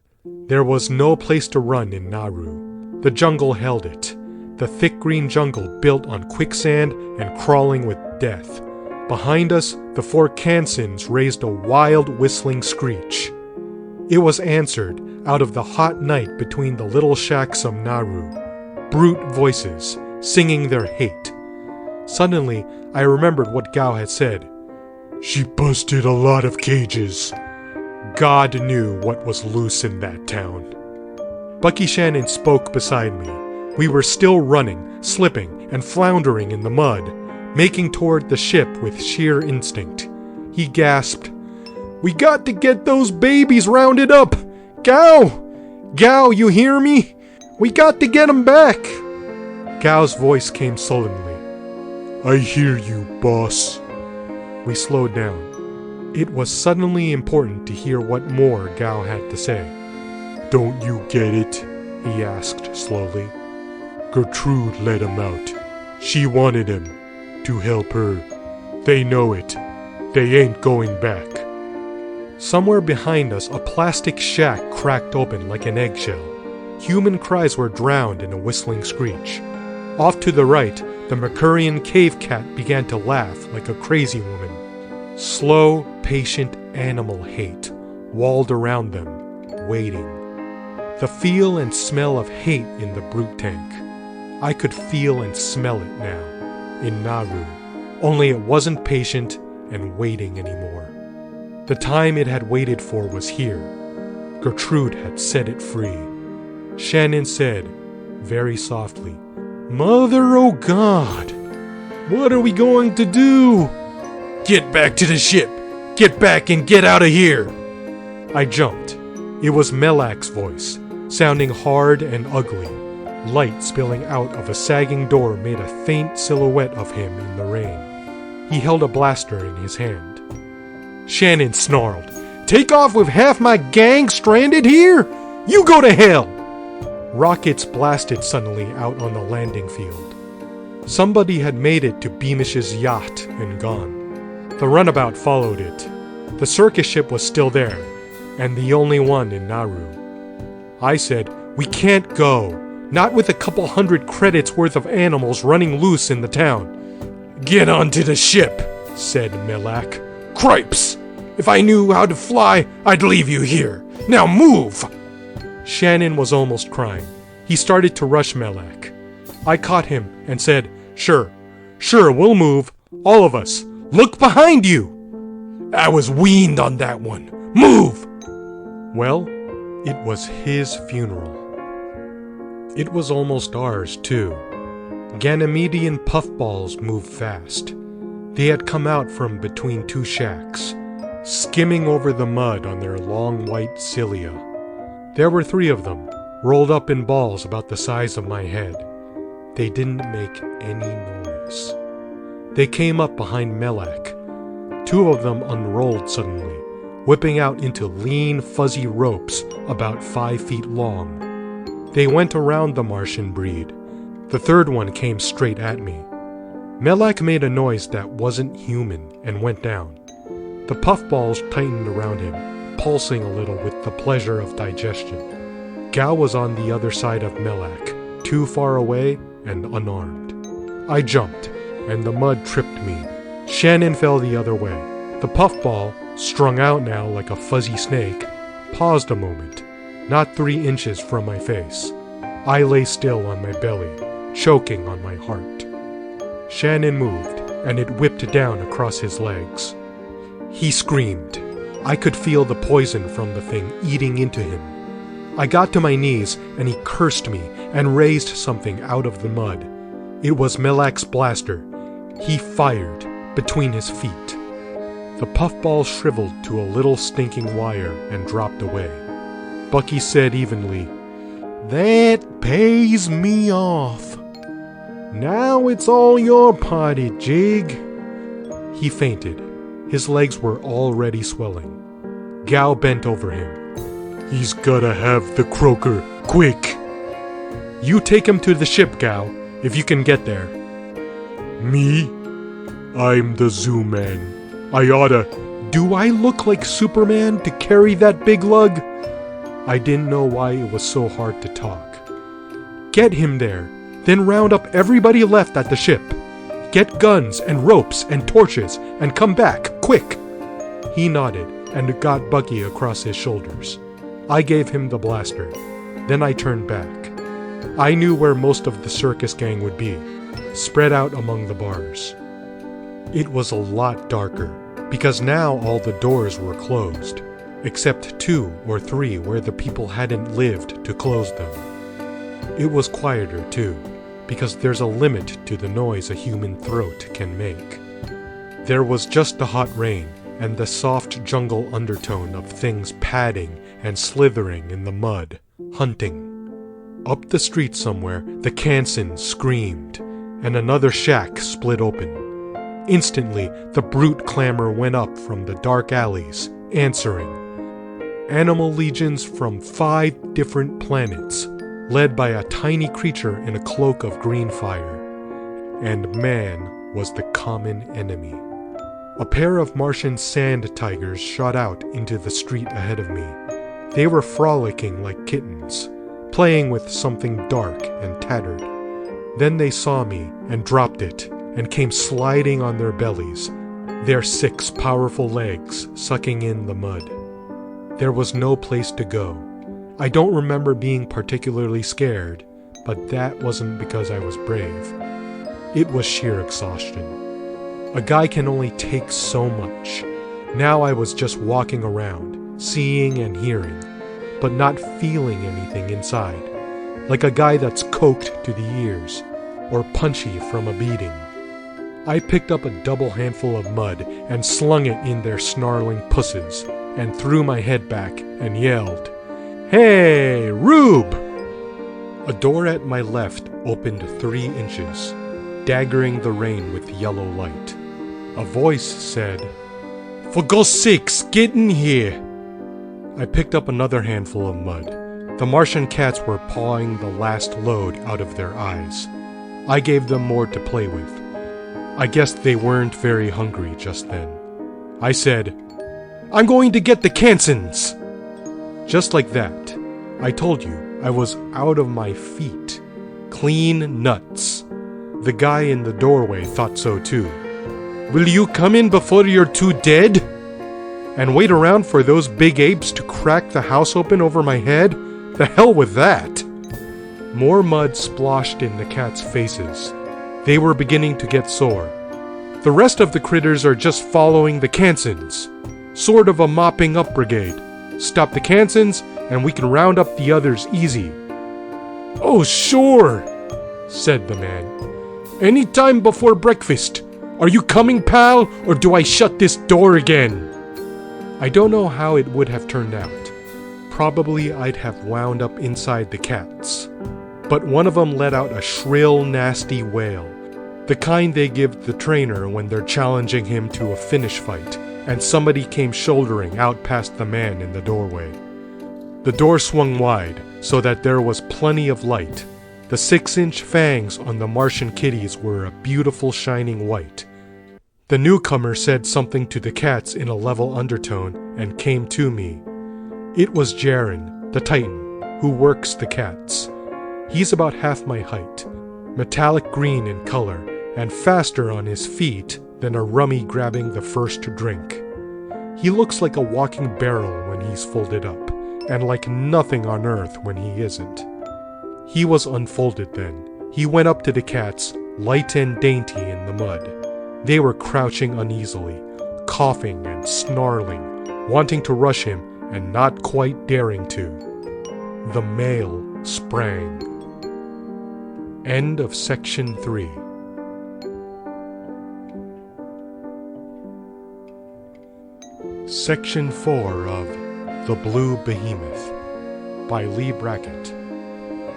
There was no place to run in Nauru. The jungle held it. The thick green jungle built on quicksand and crawling with death. Behind us, the four Kansans raised a wild whistling screech. It was answered out of the hot night between the little shacks of Naru, brute voices singing their hate. Suddenly, I remembered what Gao had said. She busted a lot of cages. God knew what was loose in that town. Bucky Shannon spoke beside me. We were still running, slipping, and floundering in the mud, making toward the ship with sheer instinct. He gasped, "We got to get those babies rounded up! Gao! Gao, you hear me? We got to get them back!" Gao's voice came sullenly. I hear you, boss. We slowed down. It was suddenly important to hear what more Gao had to say. Don't you get it? He asked slowly. Gertrude let him out. She wanted him to help her. They know it. They ain't going back. Somewhere behind us, a plastic shack cracked open like an eggshell. Human cries were drowned in a whistling screech. Off to the right, the Mercurian cave cat began to laugh like a crazy woman. Slow, patient animal hate walled around them, waiting. The feel and smell of hate in the brute tank. I could feel and smell it now, in Naru, only it wasn't patient and waiting anymore. The time it had waited for was here. Gertrude had set it free. Shannon said, very softly, "Mother, oh God, what are we going to do?" "Get back to the ship! Get back and get out of here!" I jumped. It was Melak's voice, sounding hard and ugly. Light spilling out of a sagging door made a faint silhouette of him in the rain. He held a blaster in his hand. Shannon snarled, "Take off with half my gang stranded here? You go to hell!" Rockets blasted suddenly out on the landing field. Somebody had made it to Beamish's yacht and gone. The runabout followed it. The circus ship was still there, and the only one in Naru. I said, "We can't go. Not with a couple hundred credits worth of animals running loose in the town." "Get onto the ship," said Melak. "Cripes! If I knew how to fly, I'd leave you here. Now move!" Shannon was almost crying. He started to rush Melak. I caught him and said, Sure, we'll move. All of us. Look behind you!" "I was weaned on that one. Move!" Well, it was his funeral. It was almost ours, too. Ganymedean puffballs moved fast. They had come out from between two shacks, skimming over the mud on their long white cilia. There were 3 of them, rolled up in balls about the size of my head. They didn't make any noise. They came up behind Melak. 2 of them unrolled suddenly, whipping out into lean, fuzzy ropes about 5 feet long. They went around the Martian breed. The 3rd one came straight at me. Melak made a noise that wasn't human and went down. The puffballs tightened around him, pulsing a little with the pleasure of digestion. Gao was on the other side of Melak, too far away and unarmed. I jumped, and the mud tripped me. Shannon fell the other way. The puffball, strung out now like a fuzzy snake, paused a moment, not 3 inches from my face. I lay still on my belly, choking on my heart. Shannon moved, and it whipped down across his legs. He screamed. I could feel the poison from the thing eating into him. I got to my knees, and he cursed me and raised something out of the mud. It was Melak's blaster. He fired between his feet. The puffball shriveled to a little stinking wire and dropped away. Bucky said evenly, "That pays me off. Now it's all your party, Jig." He fainted. His legs were already swelling. Gao bent over him. He's gotta have the croaker, quick. "You take him to the ship, Gao, if you can get there." Me? I'm the zoo man. I oughta... Do I look like Superman to carry that big lug? I didn't know why it was so hard to talk. "Get him there, then round up everybody left at the ship. Get guns and ropes and torches and come back, quick!" He nodded and got Bucky across his shoulders. I gave him the blaster. Then I turned back. I knew where most of the circus gang would be, spread out among the bars. It was a lot darker, because now all the doors were closed, except 2 or 3 where the people hadn't lived to close them. It was quieter too, because there's a limit to the noise a human throat can make. There was just the hot rain and the soft jungle undertone of things padding and slithering in the mud, hunting. Up the street somewhere, the Kansan screamed, and another shack split open. Instantly, the brute clamor went up from the dark alleys, answering. Animal legions from 5 different planets, led by a tiny creature in a cloak of green fire. And man was the common enemy. A pair of Martian sand tigers shot out into the street ahead of me. They were frolicking like kittens, playing with something dark and tattered. Then they saw me and dropped it and came sliding on their bellies, their 6 powerful legs sucking in the mud. There was no place to go. I don't remember being particularly scared, but that wasn't because I was brave. It was sheer exhaustion. A guy can only take so much. Now I was just walking around, seeing and hearing, but not feeling anything inside, like a guy that's coked to the ears, or punchy from a beating. I picked up a double handful of mud and slung it in their snarling pusses, and threw my head back and yelled, "Hey, Rube!" A door at my left opened 3 inches, daggering the rain with yellow light. A voice said, "For God's sakes, get in here!" I picked up another handful of mud. The Martian cats were pawing the last load out of their eyes. I gave them more to play with. I guess they weren't very hungry just then. I said, "I'm going to get the Kansans!" Just like that. I told you, I was out of my feet. Clean nuts. The guy in the doorway thought so too. "Will you come in before you're too dead? And wait around for those big apes to crack the house open over my head? The hell with that!" More mud splashed in the cats' faces. They were beginning to get sore. The rest of the critters are just following the Kansans. Sort of a mopping up brigade. Stop the Kansans, and we can round up the others easy. "Oh, sure," said the man. "Any time before breakfast. Are you coming, pal, or do I shut this door again?" I don't know how it would have turned out. Probably I'd have wound up inside the cats. But one of them let out a shrill, nasty wail, the kind they give the trainer when they're challenging him to a finish fight, and somebody came shouldering out past the man in the doorway. The door swung wide, so that there was plenty of light. The 6-inch fangs on the Martian kitties were a beautiful shining white. The newcomer said something to the cats in a level undertone and came to me. It was Jaren, the Titan, who works the cats. He's about half my height, metallic green in color, and faster on his feet than a rummy grabbing the first drink. He looks like a walking barrel when he's folded up, and like nothing on earth when he isn't. He was unfolded then. He went up to the cats, light and dainty in the mud. They were crouching uneasily, coughing and snarling, wanting to rush him and not quite daring to. The male sprang. End of section 3. Section 4 of The Blue Behemoth by Leigh Brackett.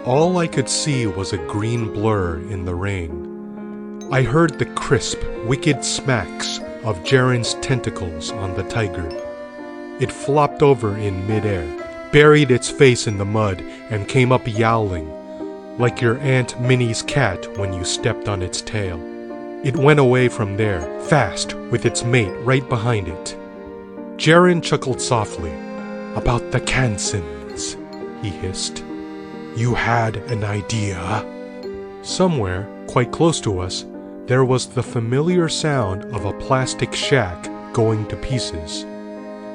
All I could see was a green blur in the rain. I heard the crisp, wicked smacks of Jaren's tentacles on the tiger. It flopped over in midair, buried its face in the mud, and came up yowling, like your Aunt Minnie's cat when you stepped on its tail. It went away from there, fast, with its mate right behind it. Jaren chuckled softly. "About the Kansans," he hissed. "You had an idea?" Somewhere, quite close to us, there was the familiar sound of a plastic shack going to pieces.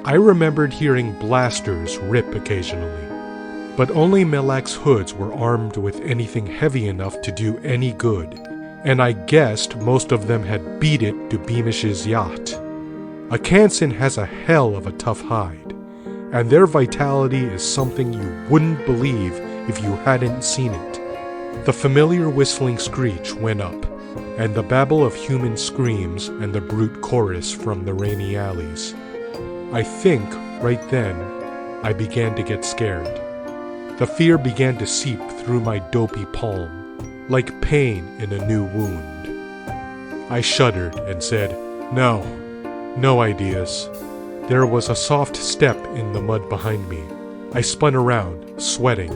I remembered hearing blasters rip occasionally, but only Melak's hoods were armed with anything heavy enough to do any good, and I guessed most of them had beat it to Beamish's yacht. A Kansan has a hell of a tough hide, and their vitality is something you wouldn't believe if you hadn't seen it. The familiar whistling screech went up, and the babble of human screams and the brute chorus from the rainy alleys. I think, right then, I began to get scared. The fear began to seep through my dopey palm, like pain in a new wound. I shuddered and said, No ideas. There was a soft step in the mud behind me. I spun around, sweating.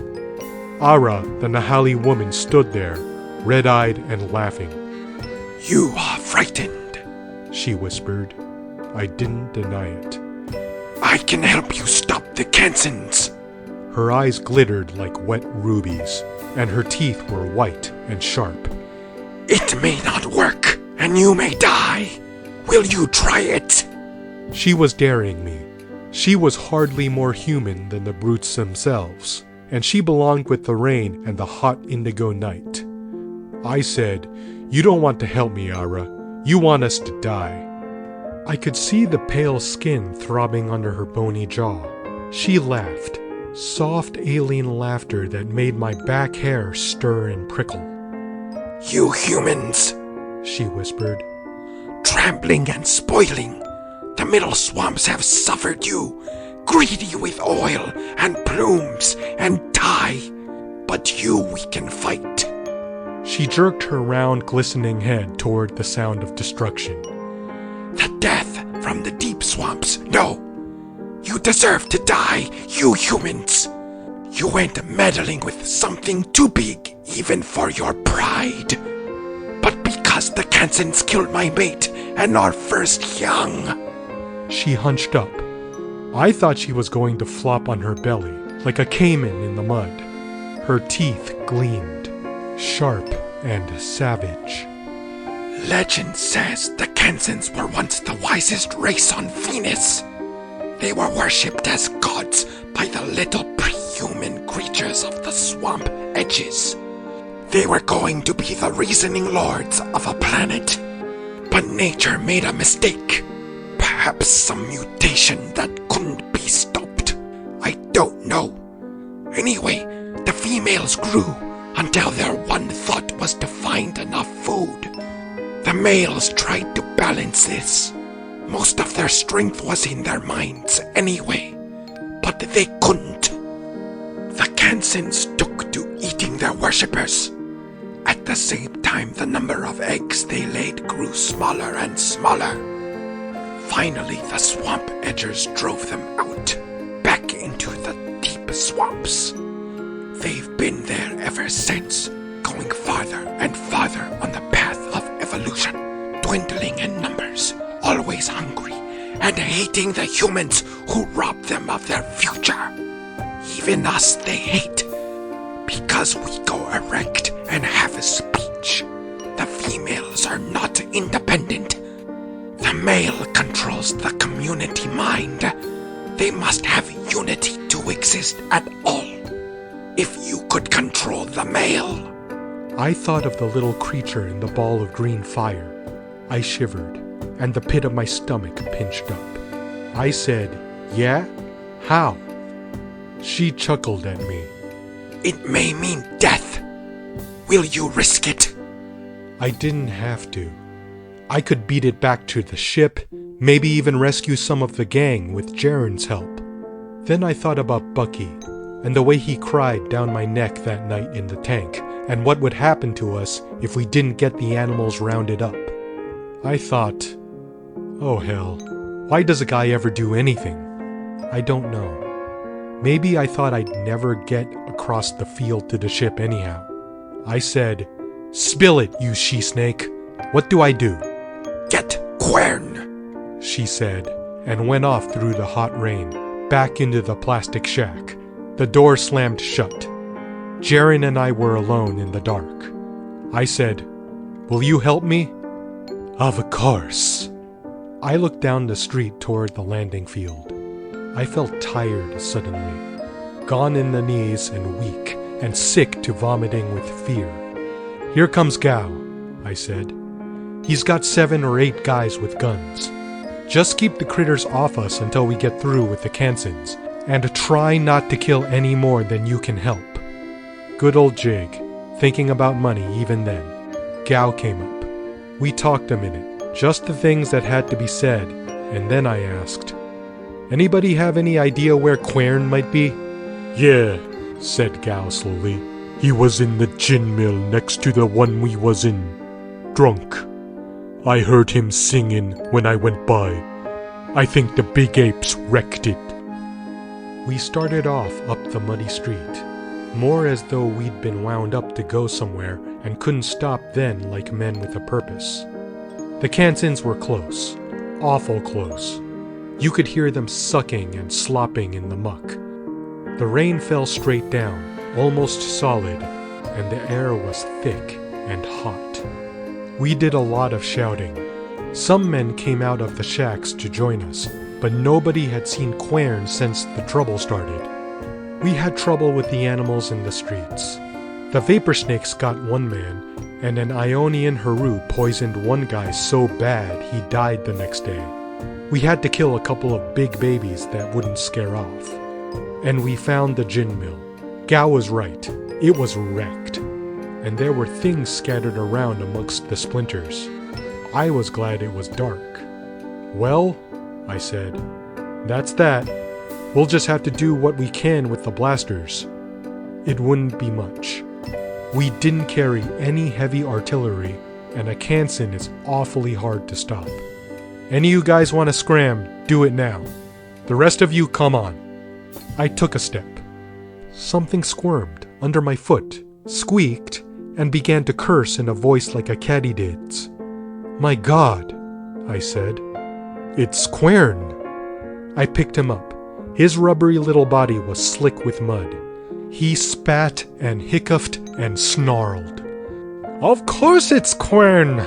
Ara, the Nahali woman, stood there, red-eyed and laughing. "You are frightened," she whispered. I didn't deny it. "I can help you stop the Kansans." Her eyes glittered like wet rubies, and her teeth were white and sharp. "It may not work, and you may die. Will you try it?" She was daring me. She was hardly more human than the brutes themselves, and she belonged with the rain and the hot indigo night. I said, "You don't want to help me, Ara. You want us to die." I could see the pale skin throbbing under her bony jaw. She laughed, soft alien laughter that made my back hair stir and prickle. "You humans," she whispered, "trampling and spoiling. The middle swamps have suffered you, greedy with oil and plumes and dye. But you we can fight." She jerked her round, glistening head toward the sound of destruction. "The death from the deep swamps, no. You deserve to die, you humans. You went meddling with something too big even for your pride. But because the Kansans killed my mate and our first young." She hunched up. I thought she was going to flop on her belly, like a caiman in the mud. Her teeth gleamed, sharp and savage. "Legend says the Kansans were once the wisest race on Venus. They were worshipped as gods by the little pre-human creatures of the swamp edges. They were going to be the reasoning lords of a planet. But nature made a mistake. Perhaps some mutation that couldn't be stopped. I don't know. Anyway, the females grew until their one thought was to find enough food. The males tried to balance this. Most of their strength was in their minds anyway, but they couldn't. The Kansans took to eating their worshippers. At the same time, the number of eggs they laid grew smaller and smaller. Finally, the swamp edgers drove them out, back into the deep swamps. They've been there ever since, going farther and farther on the path of evolution, dwindling in numbers, always hungry, and hating the humans who rob them of their future. Even us they hate, because we go erect and have a speech. The females are not independent. The male controls the community mind. They must have unity to exist at all. If you could control the male." I thought of the little creature in the ball of green fire. I shivered, and the pit of my stomach pinched up. I said, "Yeah? How?" She chuckled at me. "It may mean death. Will you risk it?" I didn't have to. I could beat it back to the ship, maybe even rescue some of the gang with Jaren's help. Then I thought about Bucky, and the way he cried down my neck that night in the tank, and what would happen to us if we didn't get the animals rounded up. I thought, oh hell, why does a guy ever do anything? I don't know. Maybe I thought I'd never get across the field to the ship anyhow. I said, "Spill it, you she-snake. What do I do?" "Get Quern," she said, and went off through the hot rain, back into the plastic shack. The door slammed shut. Jaren and I were alone in the dark. I said, "Will you help me?" Of course. I looked down the street toward the landing field. I felt tired suddenly, gone in the knees and weak, and sick to vomiting with fear. Here comes Gao, I said. He's got 7 or 8 guys with guns. Just keep the critters off us until we get through with the Kansans, and try not to kill any more than you can help. Good old Jig, thinking about money even then. Gao came up. We talked a minute, just the things that had to be said, and then I asked, "Anybody have any idea where Quern might be?" Yeah, said Gao slowly. He was in the gin mill next to the one we was in. Drunk. I heard him singing when I went by. I think the big apes wrecked it. We started off up the muddy street, more as though we'd been wound up to go somewhere and couldn't stop then like men with a purpose. The Kansans were close, awful close. You could hear them sucking and slopping in the muck. The rain fell straight down, almost solid, and the air was thick and hot. We did a lot of shouting. Some men came out of the shacks to join us, but nobody had seen Quern since the trouble started. We had trouble with the animals in the streets. The vapor snakes got one man, and an Ionian Haru poisoned one guy so bad he died the next day. We had to kill a couple of big babies that wouldn't scare off. And we found the gin mill. Gao was right. It was wrecked. And there were things scattered around amongst the splinters. I was glad it was dark. "Well," I said, "that's that. We'll just have to do what we can with the blasters." It wouldn't be much. We didn't carry any heavy artillery, and a Kansan is awfully hard to stop. Any of you guys want to scram, do it now. The rest of you, come on. I took a step. Something squirmed under my foot, squeaked, and began to curse in a voice like a katydid's. "My God," I said. "It's Quern." I picked him up. His rubbery little body was slick with mud. He spat and hiccuped and snarled. "Of course it's Quern!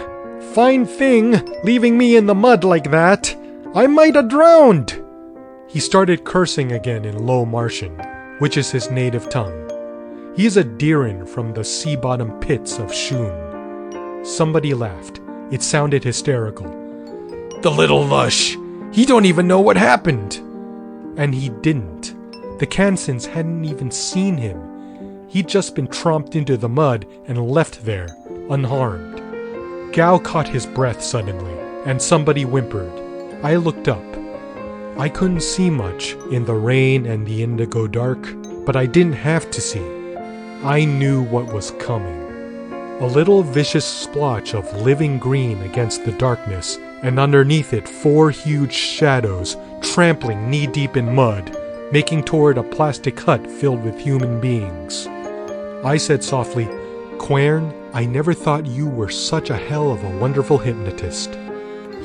Fine thing, leaving me in the mud like that. I might have drowned." He started cursing again in Low Martian, which is his native tongue. He's a Deerin from the sea-bottom pits of Shun. Somebody laughed. It sounded hysterical. The little lush! He don't even know what happened! And he didn't. The Kansans hadn't even seen him. He'd just been tromped into the mud and left there, unharmed. Gao caught his breath suddenly, and somebody whimpered. I looked up. I couldn't see much in the rain and the indigo dark, but I didn't have to see. I knew what was coming. A little vicious splotch of living green against the darkness, and underneath it 4 huge shadows trampling knee-deep in mud, making toward a plastic hut filled with human beings. I said softly, "Quern, I never thought you were such a hell of a wonderful hypnotist."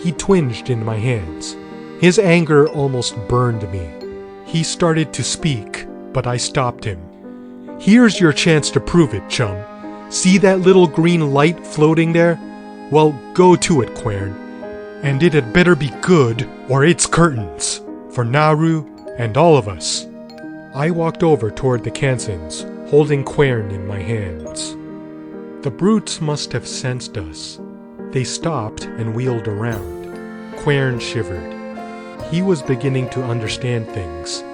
He twinged in my hands. His anger almost burned me. He started to speak, but I stopped him. "Here's your chance to prove it, chum. See that little green light floating there? Well, go to it, Quern. And it had better be good, or it's curtains. For Naru and all of us." I walked over toward the Kansans, holding Quern in my hands. The brutes must have sensed us. They stopped and wheeled around. Quern shivered. He was beginning to understand things.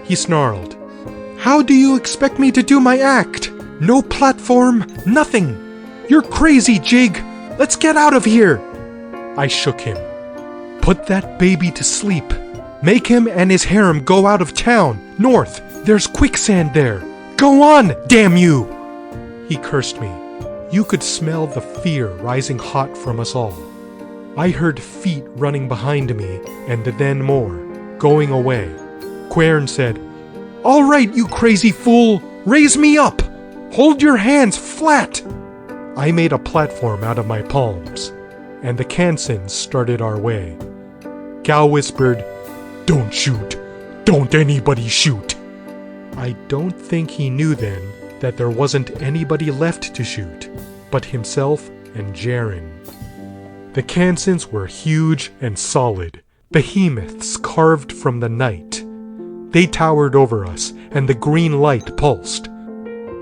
He snarled, "How do you expect me to do my act? No platform, nothing. You're crazy, Jig. Let's get out of here." I shook him. "Put that baby to sleep. Make him and his harem go out of town, north. There's quicksand there. Go on, damn you!" He cursed me. You could smell the fear rising hot from us all. I heard feet running behind me, and then more, going away. Quern said, "All right, you crazy fool, raise me up. Hold your hands flat." I made a platform out of my palms, and the Kansans started our way. Gao whispered, "Don't shoot. Don't anybody shoot." I don't think he knew then that there wasn't anybody left to shoot, but himself and Jaren. The Kansans were huge and solid, behemoths carved from the night. They towered over us, and the green light pulsed.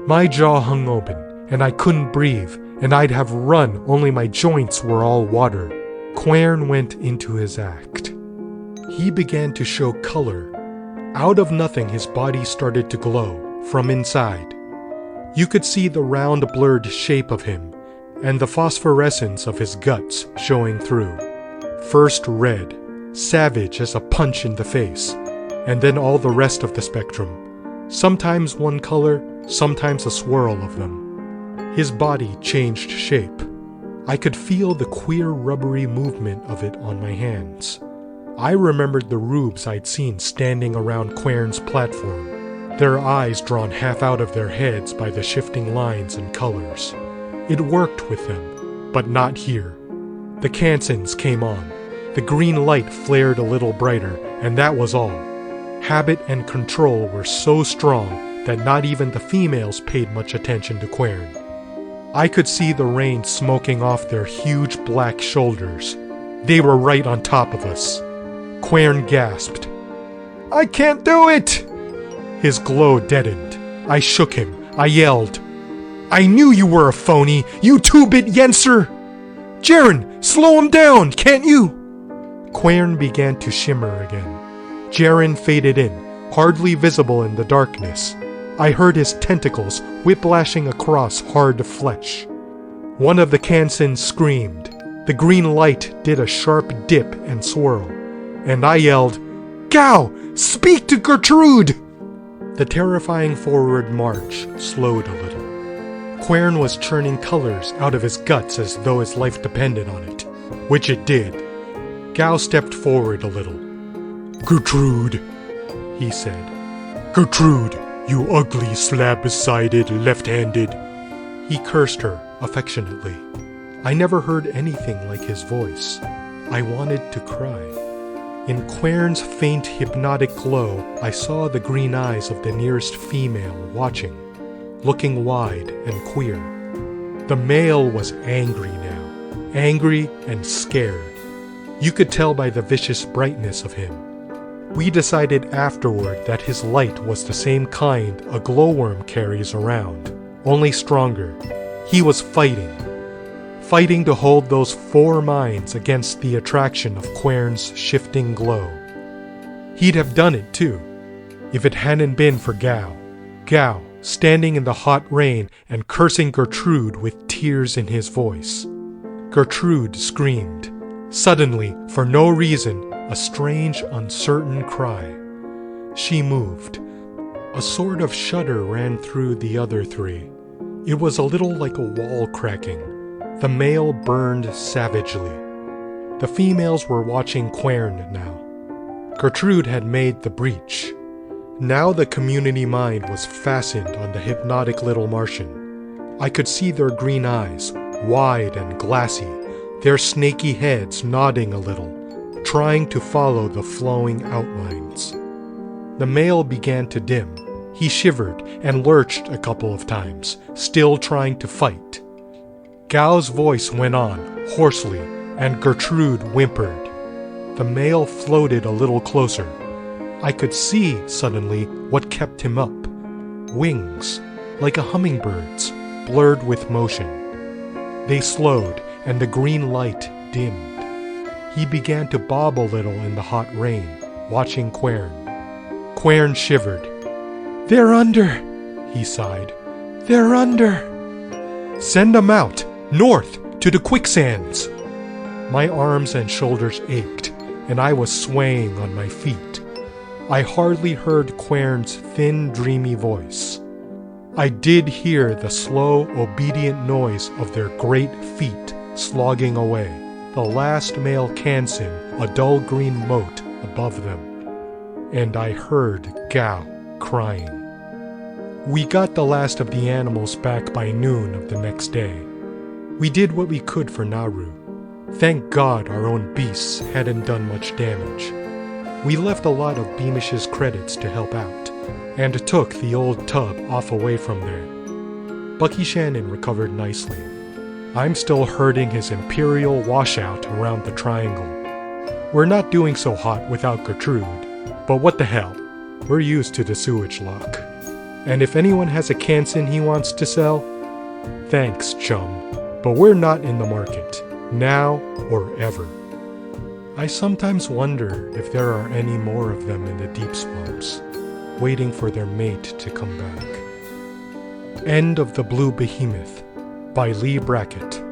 My jaw hung open, and I couldn't breathe, and I'd have run only my joints were all water. Quern went into his act. He began to show color. Out of nothing his body started to glow, from inside. You could see the round blurred shape of him, and the phosphorescence of his guts showing through. First red, savage as a punch in the face, and then all the rest of the spectrum. Sometimes one color, sometimes a swirl of them. His body changed shape. I could feel the queer rubbery movement of it on my hands. I remembered the rubes I'd seen standing around Quern's platform, their eyes drawn half out of their heads by the shifting lines and colors. It worked with them, but not here. The Kansans came on. The green light flared a little brighter, and that was all. Habit and control were so strong that not even the females paid much attention to Quern. I could see the rain smoking off their huge black shoulders. They were right on top of us. Quern gasped. "I can't do it!" His glow deadened. I shook him. I yelled, "I knew you were a phony, you two-bit Yenser! Jaren, slow him down, can't you?" Quern began to shimmer again. Jaren faded in, hardly visible in the darkness. I heard his tentacles whiplashing across hard flesh. One of the Kansans screamed. The green light did a sharp dip and swirl, and I yelled, "Gao, speak to Gertrude!" The terrifying forward march slowed a little. Quern was churning colors out of his guts as though his life depended on it, which it did. Gao stepped forward a little. "Gertrude," he said. "Gertrude, you ugly slab-sided left-handed." He cursed her affectionately. I never heard anything like his voice. I wanted to cry. In Quern's faint hypnotic glow, I saw the green eyes of the nearest female watching, looking wide and queer. The male was angry now, angry and scared. You could tell by the vicious brightness of him. We decided afterward that his light was the same kind a glowworm carries around, only stronger. He was fighting to hold those four minds against the attraction of Quern's shifting glow. He'd have done it too, if it hadn't been for Gao. Gao, standing in the hot rain and cursing Gertrude with tears in his voice. Gertrude screamed. Suddenly, for no reason, a strange, uncertain cry. She moved. A sort of shudder ran through the other three. It was a little like a wall cracking. The male burned savagely. The females were watching Quern now. Gertrude had made the breach. Now the community mind was fastened on the hypnotic little Martian. I could see their green eyes, wide and glassy, their snaky heads nodding a little, trying to follow the flowing outlines. The male began to dim. He shivered and lurched a couple of times, still trying to fight. Gao's voice went on, hoarsely, and Gertrude whimpered. The male floated a little closer. I could see, suddenly, what kept him up. Wings, like a hummingbird's, blurred with motion. They slowed, and the green light dimmed. He began to bob a little in the hot rain, watching Quern. Quern shivered. "They're under," he sighed. "They're under." "Send them out, north, to the quicksands." My arms and shoulders ached, and I was swaying on my feet. I hardly heard Quern's thin, dreamy voice. I did hear the slow, obedient noise of their great feet slogging away, the last male Kansan a dull green mote above them. And I heard Gao crying. We got the last of the animals back by noon of the next day. We did what we could for Naru. Thank God our own beasts hadn't done much damage. We left a lot of Beamish's credits to help out, and took the old tub off away from there. Bucky Shannon recovered nicely. I'm still herding his imperial washout around the triangle. We're not doing so hot without Gertrude, but what the hell, we're used to the sewage lock. And if anyone has a Kansen he wants to sell, thanks, chum, but we're not in the market, now or ever. I sometimes wonder if there are any more of them in the deep swamps, waiting for their mate to come back. End of The Blue Behemoth by Leigh Brackett.